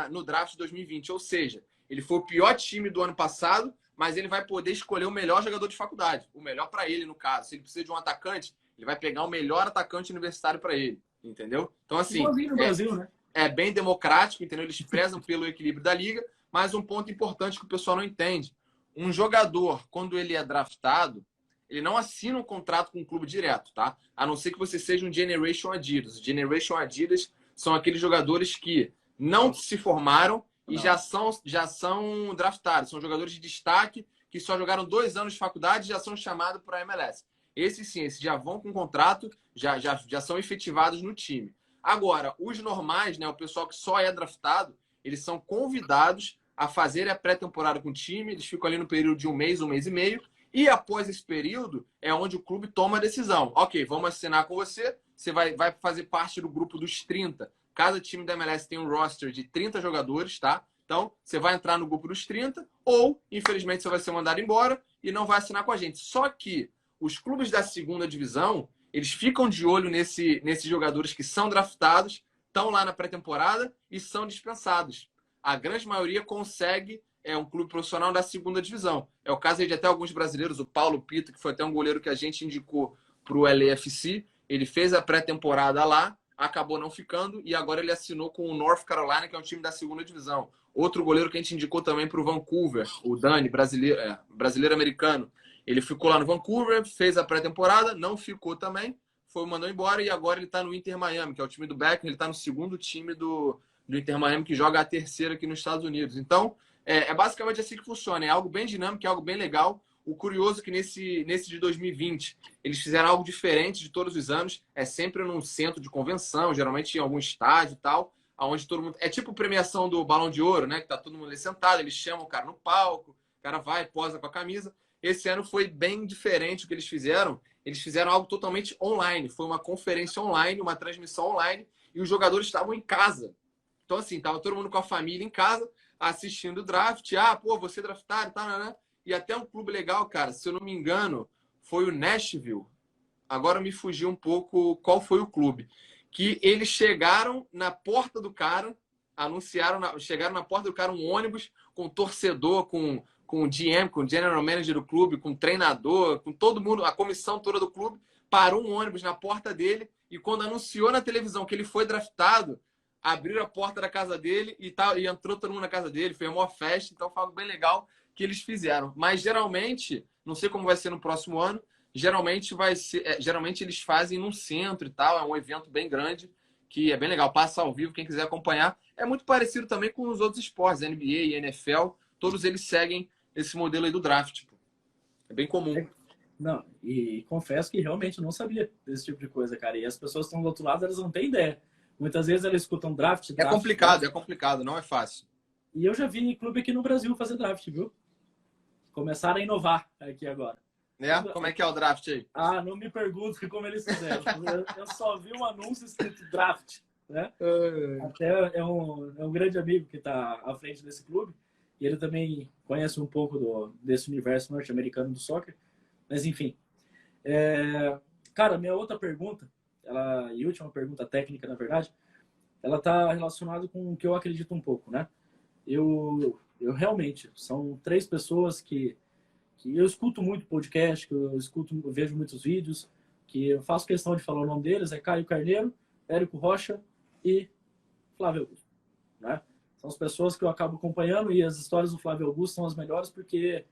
no draft de 2020. Ou seja, ele foi o pior time do ano passado, mas ele vai poder escolher o melhor jogador de faculdade. O melhor para ele, no caso. Se ele precisa de um atacante, ele vai pegar o melhor atacante universitário para ele. Entendeu? Então, assim, igualzinho no Brasil, né? É bem democrático, entendeu? Eles prezam pelo equilíbrio da liga, mas um ponto importante que o pessoal não entende. Um jogador, quando ele é draftado, ele não assina um contrato com um clube direto, tá? A não ser que você seja um Generation Adidas. Generation Adidas são aqueles jogadores que não se formaram e já são draftados. São jogadores de destaque que só jogaram 2 anos de faculdade e já são chamados para a MLS. Esses sim, esses já vão com contrato, já são efetivados no time. Agora, os normais, né, o pessoal que só é draftado, eles são convidados a fazer a pré-temporada com o time, eles ficam ali no período de um mês e meio, e após esse período é onde o clube toma a decisão. Ok, vamos assinar com você, você vai fazer parte do grupo dos 30. Cada time da MLS tem um roster de 30 jogadores, tá? Então, você vai entrar no grupo dos 30, ou, infelizmente, você vai ser mandado embora e não vai assinar com a gente. Só que os clubes da segunda divisão, eles ficam de olho nesses jogadores que são draftados, estão lá na pré-temporada e são dispensados. A grande maioria consegue um clube profissional da segunda divisão. É o caso aí de até alguns brasileiros, o Paulo Pito, que foi até um goleiro que a gente indicou para o LAFC. Ele fez a pré-temporada lá, acabou não ficando e agora ele assinou com o North Carolina, que é um time da segunda divisão. Outro goleiro que a gente indicou também para o Vancouver, o Dani, brasileiro-americano. Ele ficou lá no Vancouver, fez a pré-temporada, não ficou também, mandou embora e agora ele está no Inter Miami, que é o time do Beckham, ele está no segundo time do Inter Miami, que joga a terceira aqui nos Estados Unidos. Então, é basicamente assim que funciona. É algo bem dinâmico, é algo bem legal. O curioso é que nesse de 2020, eles fizeram algo diferente de todos os anos. É sempre num centro de convenção, geralmente em algum estádio e tal, onde todo mundo... É tipo premiação do Balão de Ouro, né? Que tá todo mundo ali sentado, eles chamam o cara no palco, o cara vai, posa com a camisa. Esse ano foi bem diferente o que eles fizeram. Eles fizeram algo totalmente online. Foi uma conferência online, uma transmissão online, e os jogadores estavam em casa. Então, assim, tava todo mundo com a família em casa, assistindo o draft. Ah, pô, você draftado, tá, né? E até um clube legal, cara, se eu não me engano, foi o Nashville. Agora me fugiu um pouco qual foi o clube. Que eles chegaram na porta do cara, chegaram na porta do cara um ônibus com torcedor, com o GM, com o General Manager do clube, com o treinador, com todo mundo, a comissão toda do clube, parou um ônibus na porta dele e quando anunciou na televisão que ele foi draftado, abriram a porta da casa dele e entrou todo mundo na casa dele, foi uma festa, então foi algo bem legal que eles fizeram. Mas geralmente, não sei como vai ser no próximo ano, geralmente eles fazem num centro e tal, é um evento bem grande, que é bem legal, passa ao vivo, quem quiser acompanhar. É muito parecido também com os outros esportes, NBA e NFL, todos eles seguem esse modelo aí do draft. É bem comum. Não, e confesso que realmente não sabia desse tipo de coisa, cara. E as pessoas que estão do outro lado, elas não têm ideia. Muitas vezes elas escutam draft, draft, draft. É complicado, não é fácil. E eu já vi clube aqui no Brasil fazer draft, viu? Começaram a inovar aqui agora. Né? Como é que é o draft aí? Ah, não me pergunte como eles fizeram. Eu só vi um anúncio escrito draft, né? Até é um grande amigo que está à frente desse clube. E ele também conhece um pouco desse universo norte-americano do soccer. Mas, enfim. Cara, minha outra pergunta, e última pergunta técnica, na verdade, ela está relacionada com o que eu acredito um pouco, né? Eu realmente, são 3 pessoas que eu escuto muito podcast, que eu vejo muitos vídeos, que eu faço questão de falar o nome deles, é Caio Carneiro, Érico Rocha e Flávio Augusto, né? São as pessoas que eu acabo acompanhando e as histórias do Flávio Augusto são as melhores porque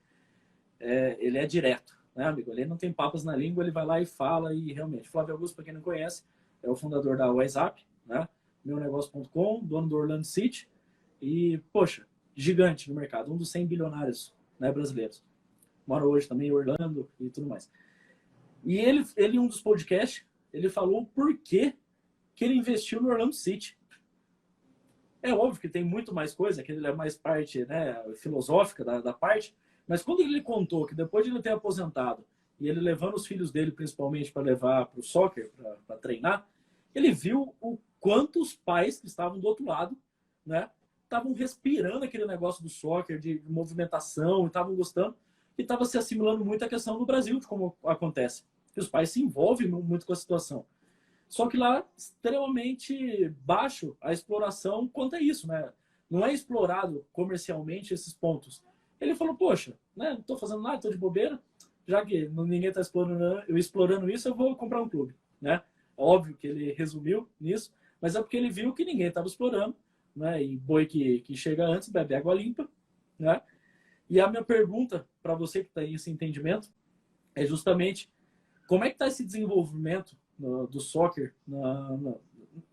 ele é direto, né, amigo? Ele não tem papas na língua, ele vai lá e fala e realmente. Flávio Augusto, para quem não conhece, é o fundador da WhatsApp, né? Meunegócio.com, dono do Orlando City e, poxa, gigante no mercado, um dos 100 bilionários, né, brasileiros. Mora hoje também em Orlando e tudo mais. E ele em um dos podcasts, ele falou o porquê que ele investiu no Orlando City. É óbvio que tem muito mais coisa, que ele é mais parte, né, filosófica da parte, mas quando ele contou que depois de ele ter aposentado e ele levando os filhos dele principalmente para levar para o soccer, para treinar, ele viu o quanto os pais que estavam do outro lado, né, estavam respirando aquele negócio do soccer, de movimentação, estavam gostando, e estava se assimilando muito a questão do Brasil, de como acontece. Que os pais se envolvem muito com a situação. Só que lá, extremamente baixo a exploração quanto a isso, né? Não é explorado comercialmente esses pontos. Ele falou, poxa, né, não estou fazendo nada, estou de bobeira, já que ninguém está explorando isso, eu vou comprar um clube, né? Óbvio que ele resumiu nisso, mas é porque ele viu que ninguém estava explorando, né? E boi que chega antes bebe água limpa, né? E a minha pergunta para você que tem esse entendimento é justamente como é que está esse desenvolvimento do soccer,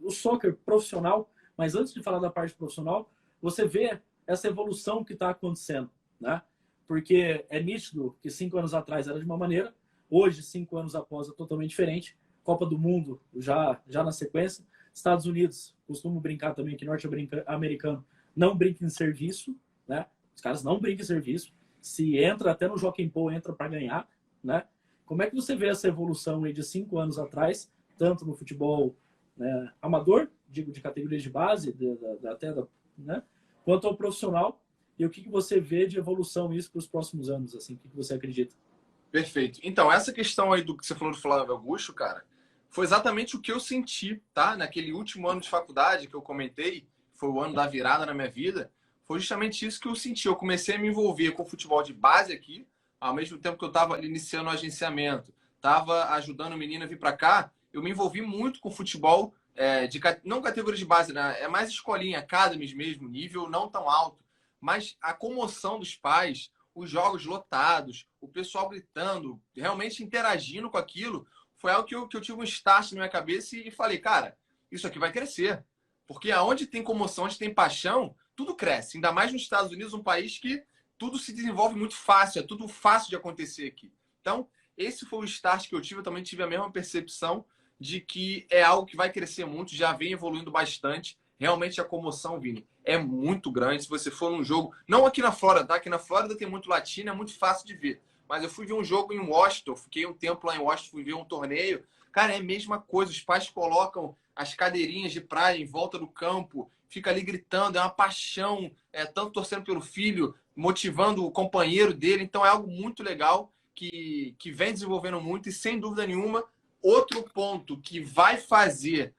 o soccer profissional, mas antes de falar da parte profissional, você vê essa evolução que está acontecendo, né? Porque é nítido que 5 anos atrás era de uma maneira, hoje, 5 anos após, é totalmente diferente. Copa do Mundo já na sequência. Estados Unidos, costumo brincar também que norte-americano não brinca em serviço, né? Os caras não brincam em serviço. Se entra, até no Jockey Pô, entra para ganhar, né? Como é que você vê essa evolução aí de 5 anos atrás, tanto no futebol, né, amador, digo, de categorias de base, né, quanto ao profissional? E o que você vê de evolução isso para os próximos anos? Assim, o que você acredita? Perfeito. Então, essa questão aí do que você falou do Flávio Augusto, cara, foi exatamente o que eu senti, tá? Naquele último ano de faculdade que eu comentei, foi o ano da virada na minha vida, foi justamente isso que eu senti. Eu comecei a me envolver com o futebol de base aqui, ao mesmo tempo que eu estava iniciando o agenciamento, estava ajudando o menino a vir para cá, eu me envolvi muito com futebol, não categoria de base, né? É mais escolinha, academies mesmo, nível não tão alto, mas a comoção dos pais, os jogos lotados, o pessoal gritando, realmente interagindo com aquilo, foi algo que eu tive um start na minha cabeça e falei, cara, isso aqui vai crescer. Porque aonde tem comoção, onde tem paixão, tudo cresce. Ainda mais nos Estados Unidos, um país que tudo se desenvolve muito fácil, é tudo fácil de acontecer aqui. Então, esse foi o start que eu tive. Eu também tive a mesma percepção de que é algo que vai crescer muito, já vem evoluindo bastante. Realmente a comoção, Vini, é muito grande. Se você for num jogo, não aqui na Flórida, tá? Aqui na Flórida tem muito latino, é muito fácil de ver. Mas eu fui ver um jogo em Washington, fiquei um tempo lá em Washington, fui ver um torneio. Cara, é a mesma coisa. Os pais colocam as cadeirinhas de praia em volta do campo, fica ali gritando, é uma paixão, tanto torcendo pelo filho, motivando o companheiro dele. Então é algo muito legal que vem desenvolvendo muito e, sem dúvida nenhuma, outro ponto que vai fazer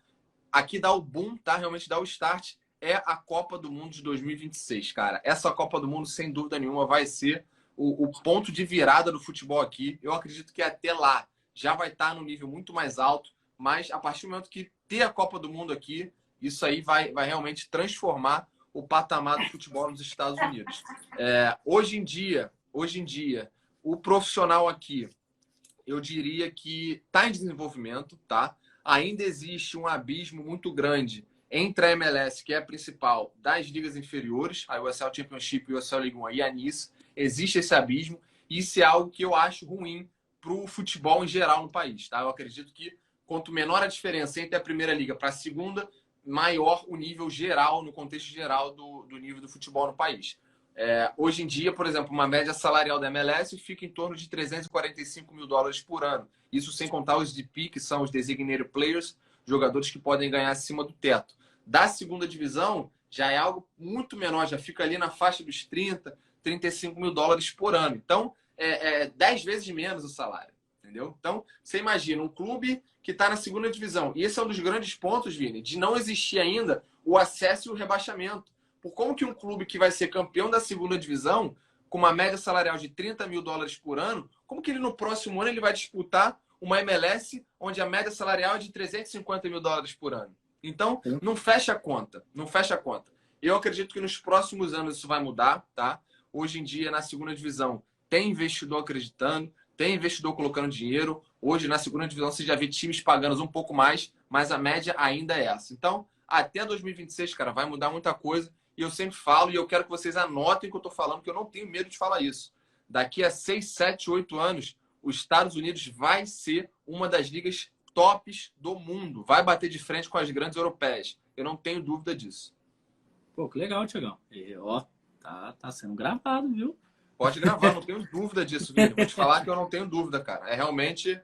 aqui dar o boom, tá? Realmente dar o start, é a Copa do Mundo de 2026, cara. Essa Copa do Mundo, sem dúvida nenhuma, vai ser o ponto de virada do futebol aqui. Eu acredito que até lá já vai estar no nível muito mais alto, mas a partir do momento que ter a Copa do Mundo aqui, isso aí vai realmente transformar o patamar do futebol nos Estados Unidos. Hoje em dia, o profissional aqui, eu diria que está em desenvolvimento, tá? Ainda existe um abismo muito grande entre a MLS, que é a principal, das ligas inferiores, a USL Championship, a USL League One e a NIS. Existe esse abismo, e isso é algo que eu acho ruim o futebol em geral no país, tá? Eu acredito que quanto menor a diferença entre a primeira liga para a segunda, maior o nível geral, no contexto geral do nível do futebol no país. Hoje em dia, por exemplo, uma média salarial da MLS fica em torno de 345 mil dólares por ano. Isso sem contar os DP, que são os Designated Players, jogadores que podem ganhar acima do teto. Da segunda divisão, já é algo muito menor, já fica ali na faixa dos 30, 35 mil dólares por ano. Então, 10 vezes menos o salário, entendeu? Então, você imagina um clube que está na segunda divisão. E esse é um dos grandes pontos, Vini, de não existir ainda o acesso e o rebaixamento. Por como que um clube que vai ser campeão da segunda divisão, com uma média salarial de 30 mil dólares por ano, como que ele no próximo ano ele vai disputar uma MLS onde a média salarial é de 350 mil dólares por ano? Então, não fecha a conta. Não fecha a conta. Eu acredito que nos próximos anos isso vai mudar, tá? Hoje em dia, na segunda divisão, tem investidor acreditando, tem investidor colocando dinheiro. Hoje, na segunda divisão, você já vê times pagando um pouco mais, mas a média ainda é essa. Então, até 2026, cara, vai mudar muita coisa. E eu sempre falo, e eu quero que vocês anotem o que eu estou falando, que eu não tenho medo de falar isso. Daqui a 6, 7, 8 anos, os Estados Unidos vai ser uma das ligas tops do mundo. Vai bater de frente com as grandes europeias. Eu não tenho dúvida disso. Pô, que legal, Tiagão. Ó, tá sendo gravado, viu? Pode gravar, não tenho dúvida disso, Vini. Vou te falar que eu não tenho dúvida, cara. É realmente...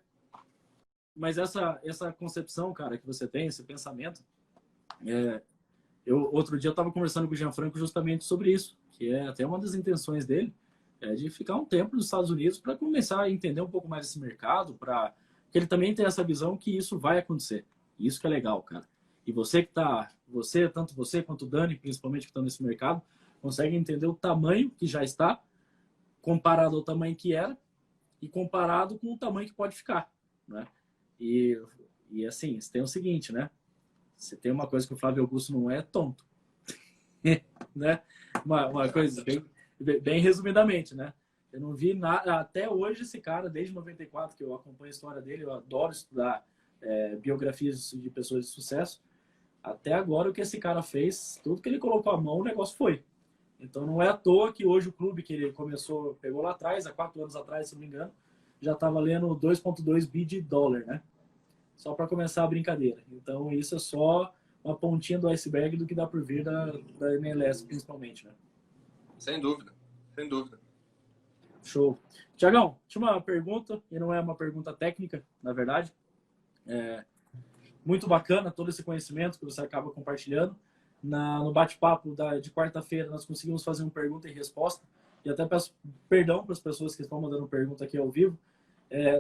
Mas essa concepção, cara, que você tem, esse pensamento... Outro dia eu estava conversando com o Gianfranco justamente sobre isso, que é até uma das intenções dele, de ficar um tempo nos Estados Unidos para começar a entender um pouco mais esse mercado, para que ele também tenha essa visão que isso vai acontecer. E isso que é legal, cara. E você que tá, tanto você quanto o Dani, principalmente que estão nesse mercado, consegue entender o tamanho que já está, comparado ao tamanho que era, e comparado com o tamanho que pode ficar, né? E assim, você tem o seguinte, né? Você tem uma coisa que o Flávio Augusto não é tonto. Né? Uma coisa bem resumidamente, né? Eu não vi nada, até hoje esse cara, desde 94 que eu acompanho a história dele, eu adoro estudar biografias de pessoas de sucesso. Até agora o que esse cara fez, tudo que ele colocou a mão, o negócio foi. Então não é à toa que hoje o clube que ele pegou lá atrás, há 4 anos atrás, se não me engano, já está valendo 2,2 bi de dólar, né? Só para começar a brincadeira. Então, isso é só uma pontinha do iceberg do que dá por vir da MLS, principalmente, né? Sem dúvida, sem dúvida. Show. Tiagão, tinha uma pergunta, e não é uma pergunta técnica, na verdade. Muito bacana todo esse conhecimento que você acaba compartilhando. No bate-papo de quarta-feira, nós conseguimos fazer uma pergunta e resposta. E até peço perdão para as pessoas que estão mandando pergunta aqui ao vivo.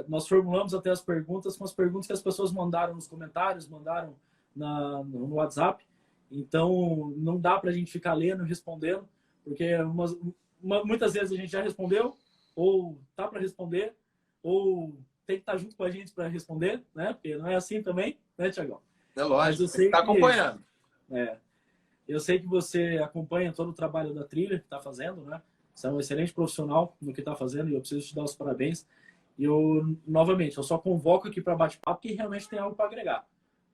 Nós formulamos até as perguntas com as perguntas que as pessoas mandaram nos comentários, mandaram no WhatsApp. Então, não dá para a gente ficar lendo e respondendo, porque muitas vezes a gente já respondeu, ou tá para responder, ou tem que estar junto com a gente para responder, né? Porque não é assim também, né, Tiagão? É lógico, você está acompanhando. Eu sei que você acompanha todo o trabalho da Trilha que está fazendo, né? Você é um excelente profissional no que está fazendo e eu preciso te dar os parabéns. E novamente, eu só convoco aqui para bate-papo que realmente tem algo para agregar.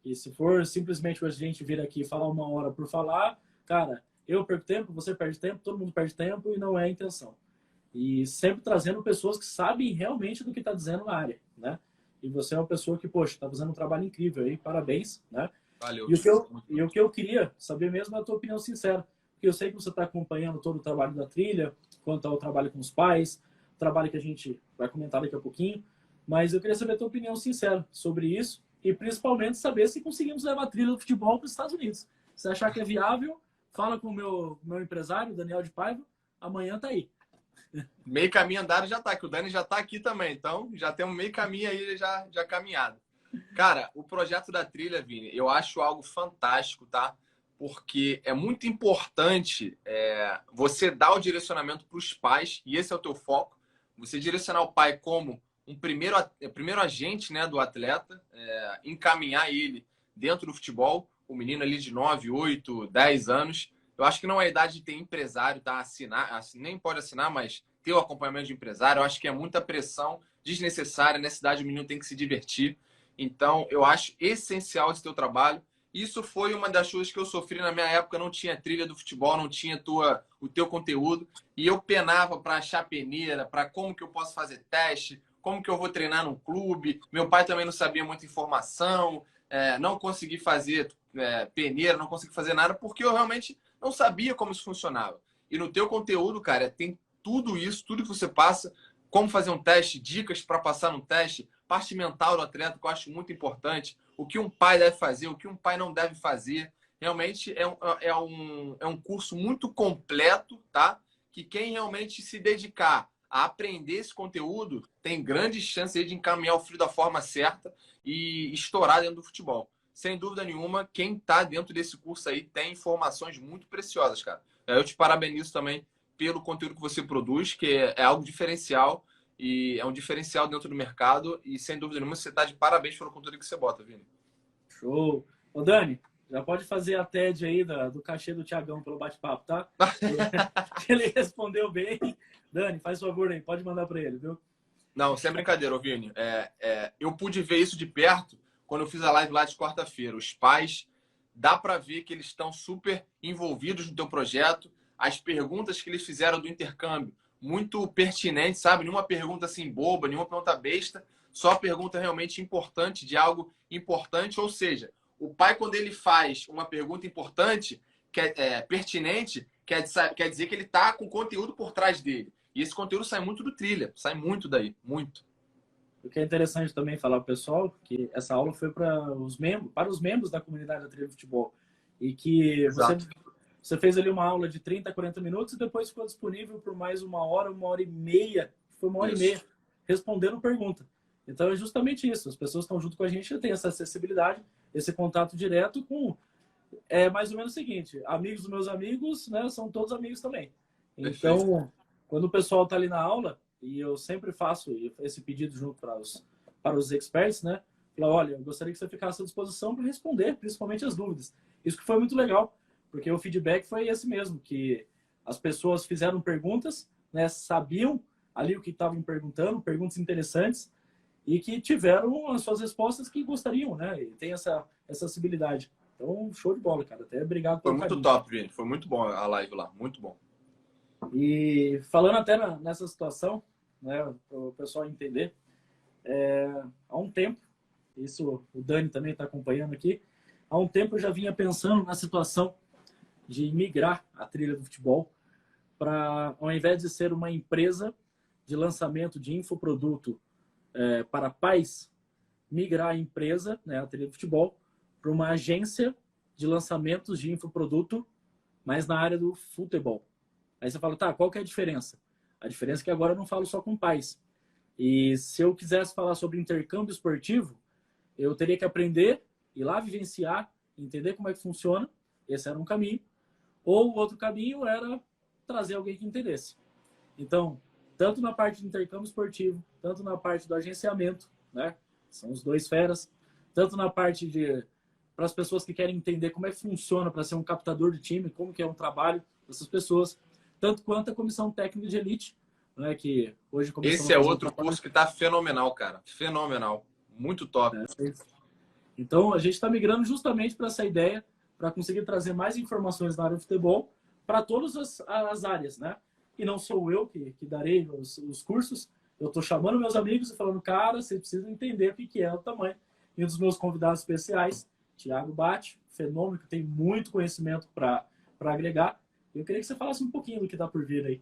E se for simplesmente a gente vir aqui e falar 1 hora por falar, cara, eu perco tempo, você perde tempo, todo mundo perde tempo e não é a intenção. E sempre trazendo pessoas que sabem realmente do que está dizendo na área, né? E você é uma pessoa que, poxa, está fazendo um trabalho incrível aí, parabéns, né? Valeu. E o que eu queria saber mesmo é a tua opinião sincera. Porque eu sei que você está acompanhando todo o trabalho da Trilha, quanto ao trabalho com os pais, trabalho que a gente vai comentar daqui a pouquinho, mas eu queria saber a tua opinião sincera sobre isso e principalmente saber se conseguimos levar a Trilha do futebol para os Estados Unidos. Se achar que é viável, fala com o meu empresário, Daniel de Paiva, amanhã tá aí. Meio caminho andado já tá, que o Dani já tá aqui também, então já temos meio caminho aí já caminhado. Cara, o projeto da Trilha, Vini, eu acho algo fantástico, tá? Porque é muito importante você dar o direcionamento para os pais, e esse é o teu foco, você direcionar o pai como um primeiro agente, né, do atleta, encaminhar ele dentro do futebol, o menino ali de 9, 8, 10 anos. Eu acho que não é a idade de ter empresário, tá? Nem pode assinar, mas ter o acompanhamento de empresário, eu acho que é muita pressão desnecessária. Nessa idade o menino tem que se divertir. Então, eu acho essencial esse teu trabalho. Isso foi uma das coisas que eu sofri na minha época. Não tinha trilha do futebol, não tinha o teu conteúdo. E eu penava para achar peneira, para como que eu posso fazer teste, como que eu vou treinar num clube. Meu pai também não sabia muita informação, não consegui fazer peneira, não consegui fazer nada, porque eu realmente não sabia como isso funcionava. E no teu conteúdo, cara, tem tudo isso, tudo que você passa, como fazer um teste, dicas para passar no teste, parte mental do atleta, que eu acho muito importante, o que um pai deve fazer, o que um pai não deve fazer. Realmente é um curso muito completo, tá? Que quem realmente se dedicar a aprender esse conteúdo tem grandes chances aí de encaminhar o filho da forma certa e estourar dentro do futebol. Sem dúvida nenhuma, quem está dentro desse curso aí tem informações muito preciosas, cara. Eu te parabenizo também pelo conteúdo que você produz, que é algo diferencial e é um diferencial dentro do mercado e sem dúvida nenhuma você está de parabéns pelo conteúdo que você bota, Vini. Show! Ô, Dani, já pode fazer a TED aí do cachê do Thiagão pelo bate-papo, tá? Ele respondeu bem. Dani, faz favor aí, pode mandar para ele, viu? Não, sem brincadeira, Vini. Eu pude ver isso de perto quando eu fiz a live lá de quarta-feira. Os pais, dá para ver que eles estão super envolvidos no teu projeto. As perguntas que eles fizeram do intercâmbio, muito pertinentes, sabe? Nenhuma pergunta assim boba, nenhuma pergunta besta, só pergunta realmente importante, de algo importante. Ou seja, o pai, quando ele faz uma pergunta importante, pertinente, quer dizer que ele está com conteúdo por trás dele. E esse conteúdo sai muito do Trilha, sai muito daí, muito. O que é interessante também falar pro pessoal que essa aula foi para os membros da comunidade da Trilha de Futebol. E que você fez ali uma aula de 30, 40 minutos e depois ficou disponível por mais uma hora e meia. Foi uma hora e meia respondendo pergunta. Então é justamente isso. As pessoas estão junto com a gente, tem essa acessibilidade, esse contato direto com... É mais ou menos o seguinte, amigos dos meus amigos, né, são todos amigos também. Então, perfeito. Quando o pessoal está ali na aula, e eu sempre faço esse pedido junto para os experts, né? Falar, olha, eu gostaria que você ficasse à disposição para responder, principalmente as dúvidas. Isso que foi muito legal, porque o feedback foi esse mesmo, que as pessoas fizeram perguntas, né, sabiam ali o que estavam perguntando, perguntas interessantes, e que tiveram as suas respostas que gostariam, né? E tem essa acessibilidade. Então, show de bola, cara. Até obrigado pelo carinho. Foi muito top, gente. Foi muito bom a live lá. Muito bom. E falando até nessa situação, né, para o pessoal entender, há um tempo, isso o Dani também está acompanhando aqui, há um tempo eu já vinha pensando na situação de migrar a Trilha do Futebol para, ao invés de ser uma empresa de lançamento de infoproduto para pais, migrar a empresa, né, a Trilha do Futebol, para uma agência de lançamentos de infoproduto, mas na área do futebol. Aí você fala, tá, qual que é a diferença? A diferença é que agora eu não falo só com pais. E se eu quisesse falar sobre intercâmbio esportivo, eu teria que aprender, ir lá vivenciar, entender como é que funciona. Esse era um caminho. Ou o outro caminho era trazer alguém que entendesse. Então, tanto na parte de intercâmbio esportivo, tanto na parte do agenciamento, né? São os dois feras. Tanto na parte para as pessoas que querem entender como é que funciona para ser um captador de time, como que é um trabalho dessas pessoas, tanto quanto a comissão técnica de elite, né, que hoje esse é outro curso que está fenomenal, cara. Fenomenal. Muito top. Então, a gente está migrando justamente para essa ideia, para conseguir trazer mais informações na área do futebol para todas as áreas, né? E não sou eu que darei os cursos, eu estou chamando meus amigos e falando, cara, você precisa entender o que é o tamanho. E um dos meus convidados especiais, Thiago Bate, fenômeno que tem muito conhecimento para agregar. Eu queria que você falasse um pouquinho do que está por vir aí.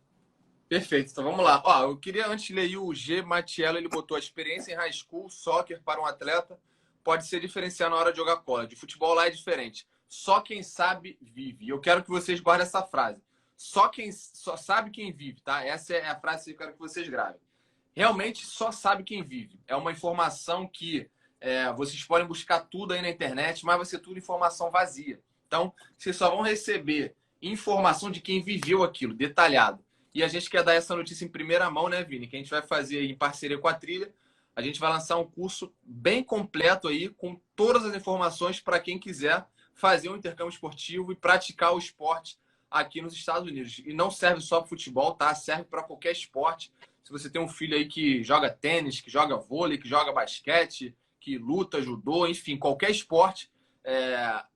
Perfeito, então vamos lá. Ó, eu queria antes ler o G. Matiello, ele botou a experiência em high school, soccer para um atleta pode ser diferencial na hora de jogar college. Futebol lá é diferente. Só quem sabe vive. E eu quero que vocês guardem essa frase. Só sabe quem vive, tá? Essa é a frase que eu quero que vocês gravem. Realmente só sabe quem vive. É uma informação que vocês podem buscar tudo aí na internet, mas vai ser tudo informação vazia. Então, vocês só vão receber informação de quem viveu aquilo, detalhado. E a gente quer dar essa notícia em primeira mão, né, Vini? Que a gente vai fazer aí em parceria com a Trilha. A gente vai lançar um curso bem completo aí, com todas as informações para quem quiser fazer um intercâmbio esportivo e praticar o esporte aqui nos Estados Unidos. E não serve só para futebol, tá? Serve para qualquer esporte. Se você tem um filho aí que joga tênis, que joga vôlei, que joga basquete, que luta, judô, enfim, qualquer esporte,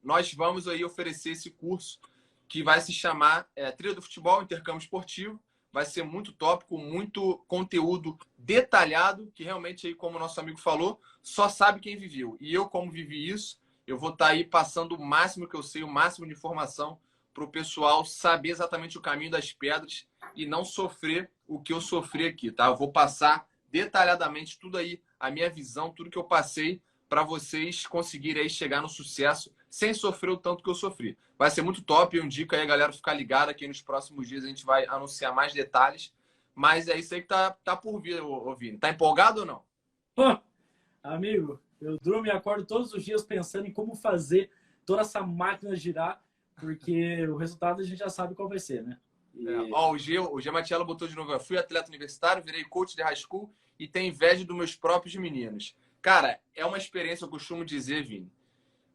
nós vamos aí oferecer esse curso que vai se chamar Trilha do Futebol, Intercâmbio Esportivo. vai ser muito tópico, muito conteúdo detalhado, que realmente, aí, como o nosso amigo falou, só sabe quem viveu. E eu, como vivi isso, eu vou estar aí passando o máximo que eu sei, o máximo de informação para o pessoal saber exatamente o caminho das pedras e não sofrer o que eu sofri aqui, tá? Eu vou passar detalhadamente tudo aí, a minha visão, tudo que eu passei para vocês conseguirem aí chegar no sucesso sem sofrer o tanto que eu sofri. Vai ser muito top, eu indico aí a galera ficar ligada que nos próximos dias a gente vai anunciar mais detalhes, mas é isso aí que tá por vir, ô Vini. Tá empolgado ou não? Pô, amigo, eu durmo e acordo todos os dias pensando em como fazer toda essa máquina girar, porque o resultado a gente já sabe qual vai ser, né? Ó, o G Matiello botou de novo. Eu fui atleta universitário, virei coach de high school e tenho inveja dos meus próprios meninos. Cara, é uma experiência, eu costumo dizer, Vini.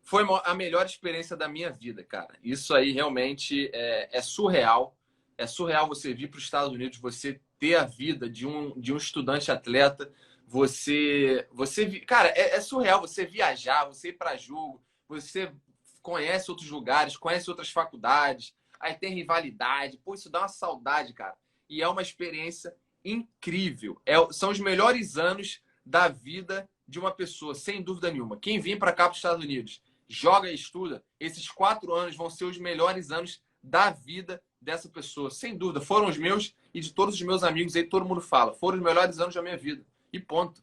Foi a melhor experiência da minha vida, cara. Isso aí realmente é surreal. É surreal você vir para os Estados Unidos, você ter a vida de um estudante atleta. Cara, é surreal você viajar, você ir para jogo, você conhece outros lugares, conhece outras faculdades, aí tem rivalidade. Pô, isso dá uma saudade, cara. E é uma experiência incrível. São os melhores anos da vida de uma pessoa, sem dúvida nenhuma. Quem vem para cá para os Estados Unidos, joga e estuda, esses 4 anos vão ser os melhores anos da vida dessa pessoa. Sem dúvida, foram os meus e de todos os meus amigos aí, todo mundo fala. Foram os melhores anos da minha vida. E ponto.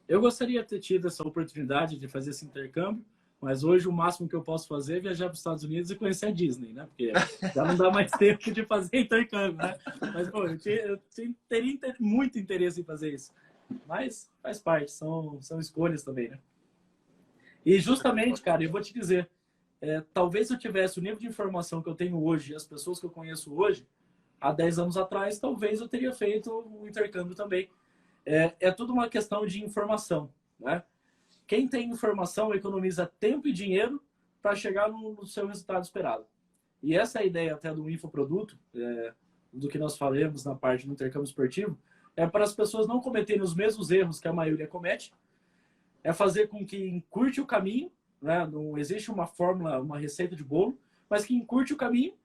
Eu gostaria de ter tido essa oportunidade de fazer esse intercâmbio, mas hoje o máximo que eu posso fazer é viajar para os Estados Unidos e conhecer a Disney, né? Porque já não dá mais tempo de fazer intercâmbio, né? Mas, pô, eu teria muito interesse em fazer isso. Mas faz parte, são escolhas também, né? E justamente, cara, eu vou te dizer, talvez se eu tivesse o nível de informação que eu tenho hoje e as pessoas que eu conheço hoje, há 10 anos atrás, talvez eu teria feito o intercâmbio também. É tudo uma questão de informação, né? Quem tem informação economiza tempo e dinheiro para chegar no seu resultado esperado. E essa é a ideia até do infoproduto, do que nós falamos na parte do intercâmbio esportivo, é para as pessoas não cometerem os mesmos erros que a maioria comete, é fazer com que encurte o caminho, né? Não existe uma fórmula, uma receita de bolo, mas que encurte o caminho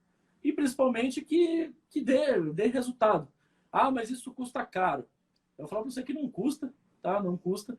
e principalmente que dê resultado. Ah, mas isso custa caro. Eu falo para você que não custa, tá? Não custa.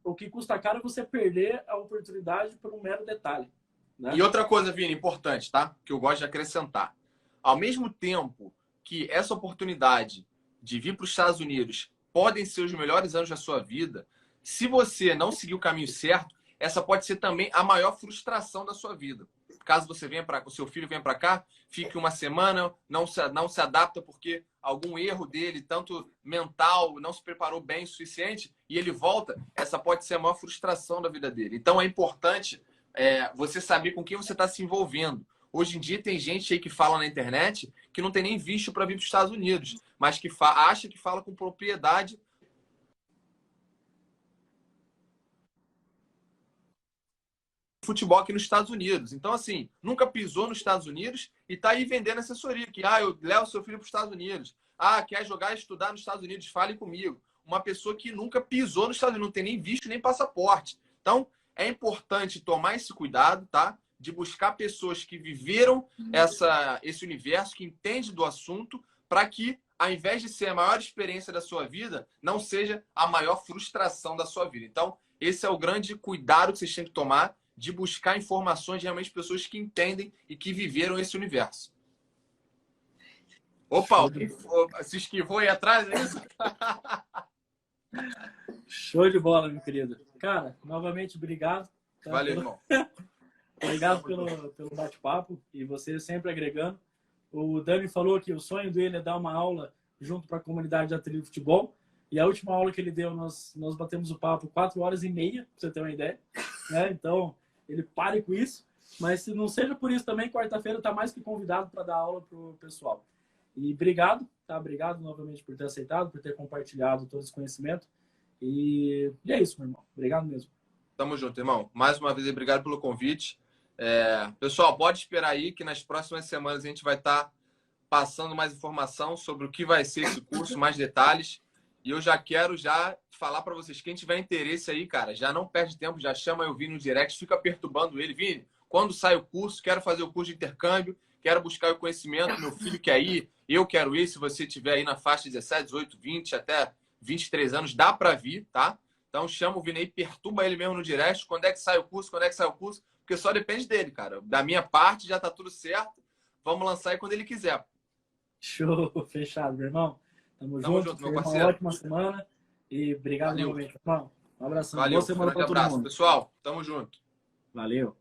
O que custa caro é você perder a oportunidade por um mero detalhe. Né? E outra coisa, Vini, importante, tá? Que eu gosto de acrescentar. Ao mesmo tempo que essa oportunidade de vir para os Estados Unidos podem ser os melhores anos da sua vida, se você não seguir o caminho certo, essa pode ser também a maior frustração da sua vida. Caso você venha para, o seu filho venha para cá, fique uma semana, não se adapta porque algum erro dele, tanto mental, não se preparou bem o suficiente e ele volta, essa pode ser a maior frustração da vida dele. Então é importante você saber com quem você está se envolvendo. Hoje em dia tem gente aí que fala na internet que não tem nem visto para vir para os Estados Unidos, mas que acha que fala com propriedade futebol aqui nos Estados Unidos. Então, assim, nunca pisou nos Estados Unidos e tá aí vendendo assessoria, que eu levo seu filho para os Estados Unidos. Quer jogar e estudar nos Estados Unidos, fale comigo. Uma pessoa que nunca pisou nos Estados Unidos, não tem nem visto nem passaporte. Então, é importante tomar esse cuidado, tá? De buscar pessoas que viveram esse universo, que entendem do assunto, para que, ao invés de ser a maior experiência da sua vida, não seja a maior frustração da sua vida. Então, esse é o grande cuidado que vocês têm que tomar, de buscar informações de realmente pessoas que entendem e que viveram esse universo. Opa, alguém se esquivou aí atrás, é isso? Show de bola, meu querido. Cara, novamente, obrigado. Tá? Valeu, irmão. Obrigado pelo bate-papo e você sempre agregando. O Dani falou que o sonho dele é dar uma aula junto para a comunidade de atletismo de futebol. E a última aula que ele deu, nós batemos o papo 4h30, para você ter uma ideia. Né? Então, ele pare com isso. Mas se não seja por isso também, quarta-feira está mais que convidado para dar aula para o pessoal. E obrigado, tá? Obrigado novamente por ter aceitado, por ter compartilhado todo esse conhecimento. E é isso, meu irmão. Obrigado mesmo. Tamo junto, irmão. Mais uma vez, obrigado pelo convite. Pessoal, pode esperar aí que nas próximas semanas a gente vai estar passando mais informação sobre o que vai ser esse curso, mais detalhes. E eu já quero falar para vocês, quem tiver interesse aí, cara, já não perde tempo, já chama eu Vini no direct, fica perturbando ele. Vini, quando sai o curso, quero fazer o curso de intercâmbio, quero buscar o conhecimento, meu filho quer ir, eu quero ir. Se você tiver aí na faixa de 17, 18, 20, até 23 anos, dá para vir, tá? Então chama o Vini aí, perturba ele mesmo no direct. Quando é que sai o curso? Quando é que sai o curso? Porque só depende dele, cara. Da minha parte já tá tudo certo. Vamos lançar aí quando ele quiser. Show, fechado, meu irmão. Tamo junto, meu uma parceiro. ótima semana e obrigado Valeu. novamente, irmão. Um abração. Valeu, Boa semana grande para todo abraço. mundo. Pessoal, tamo junto. Valeu.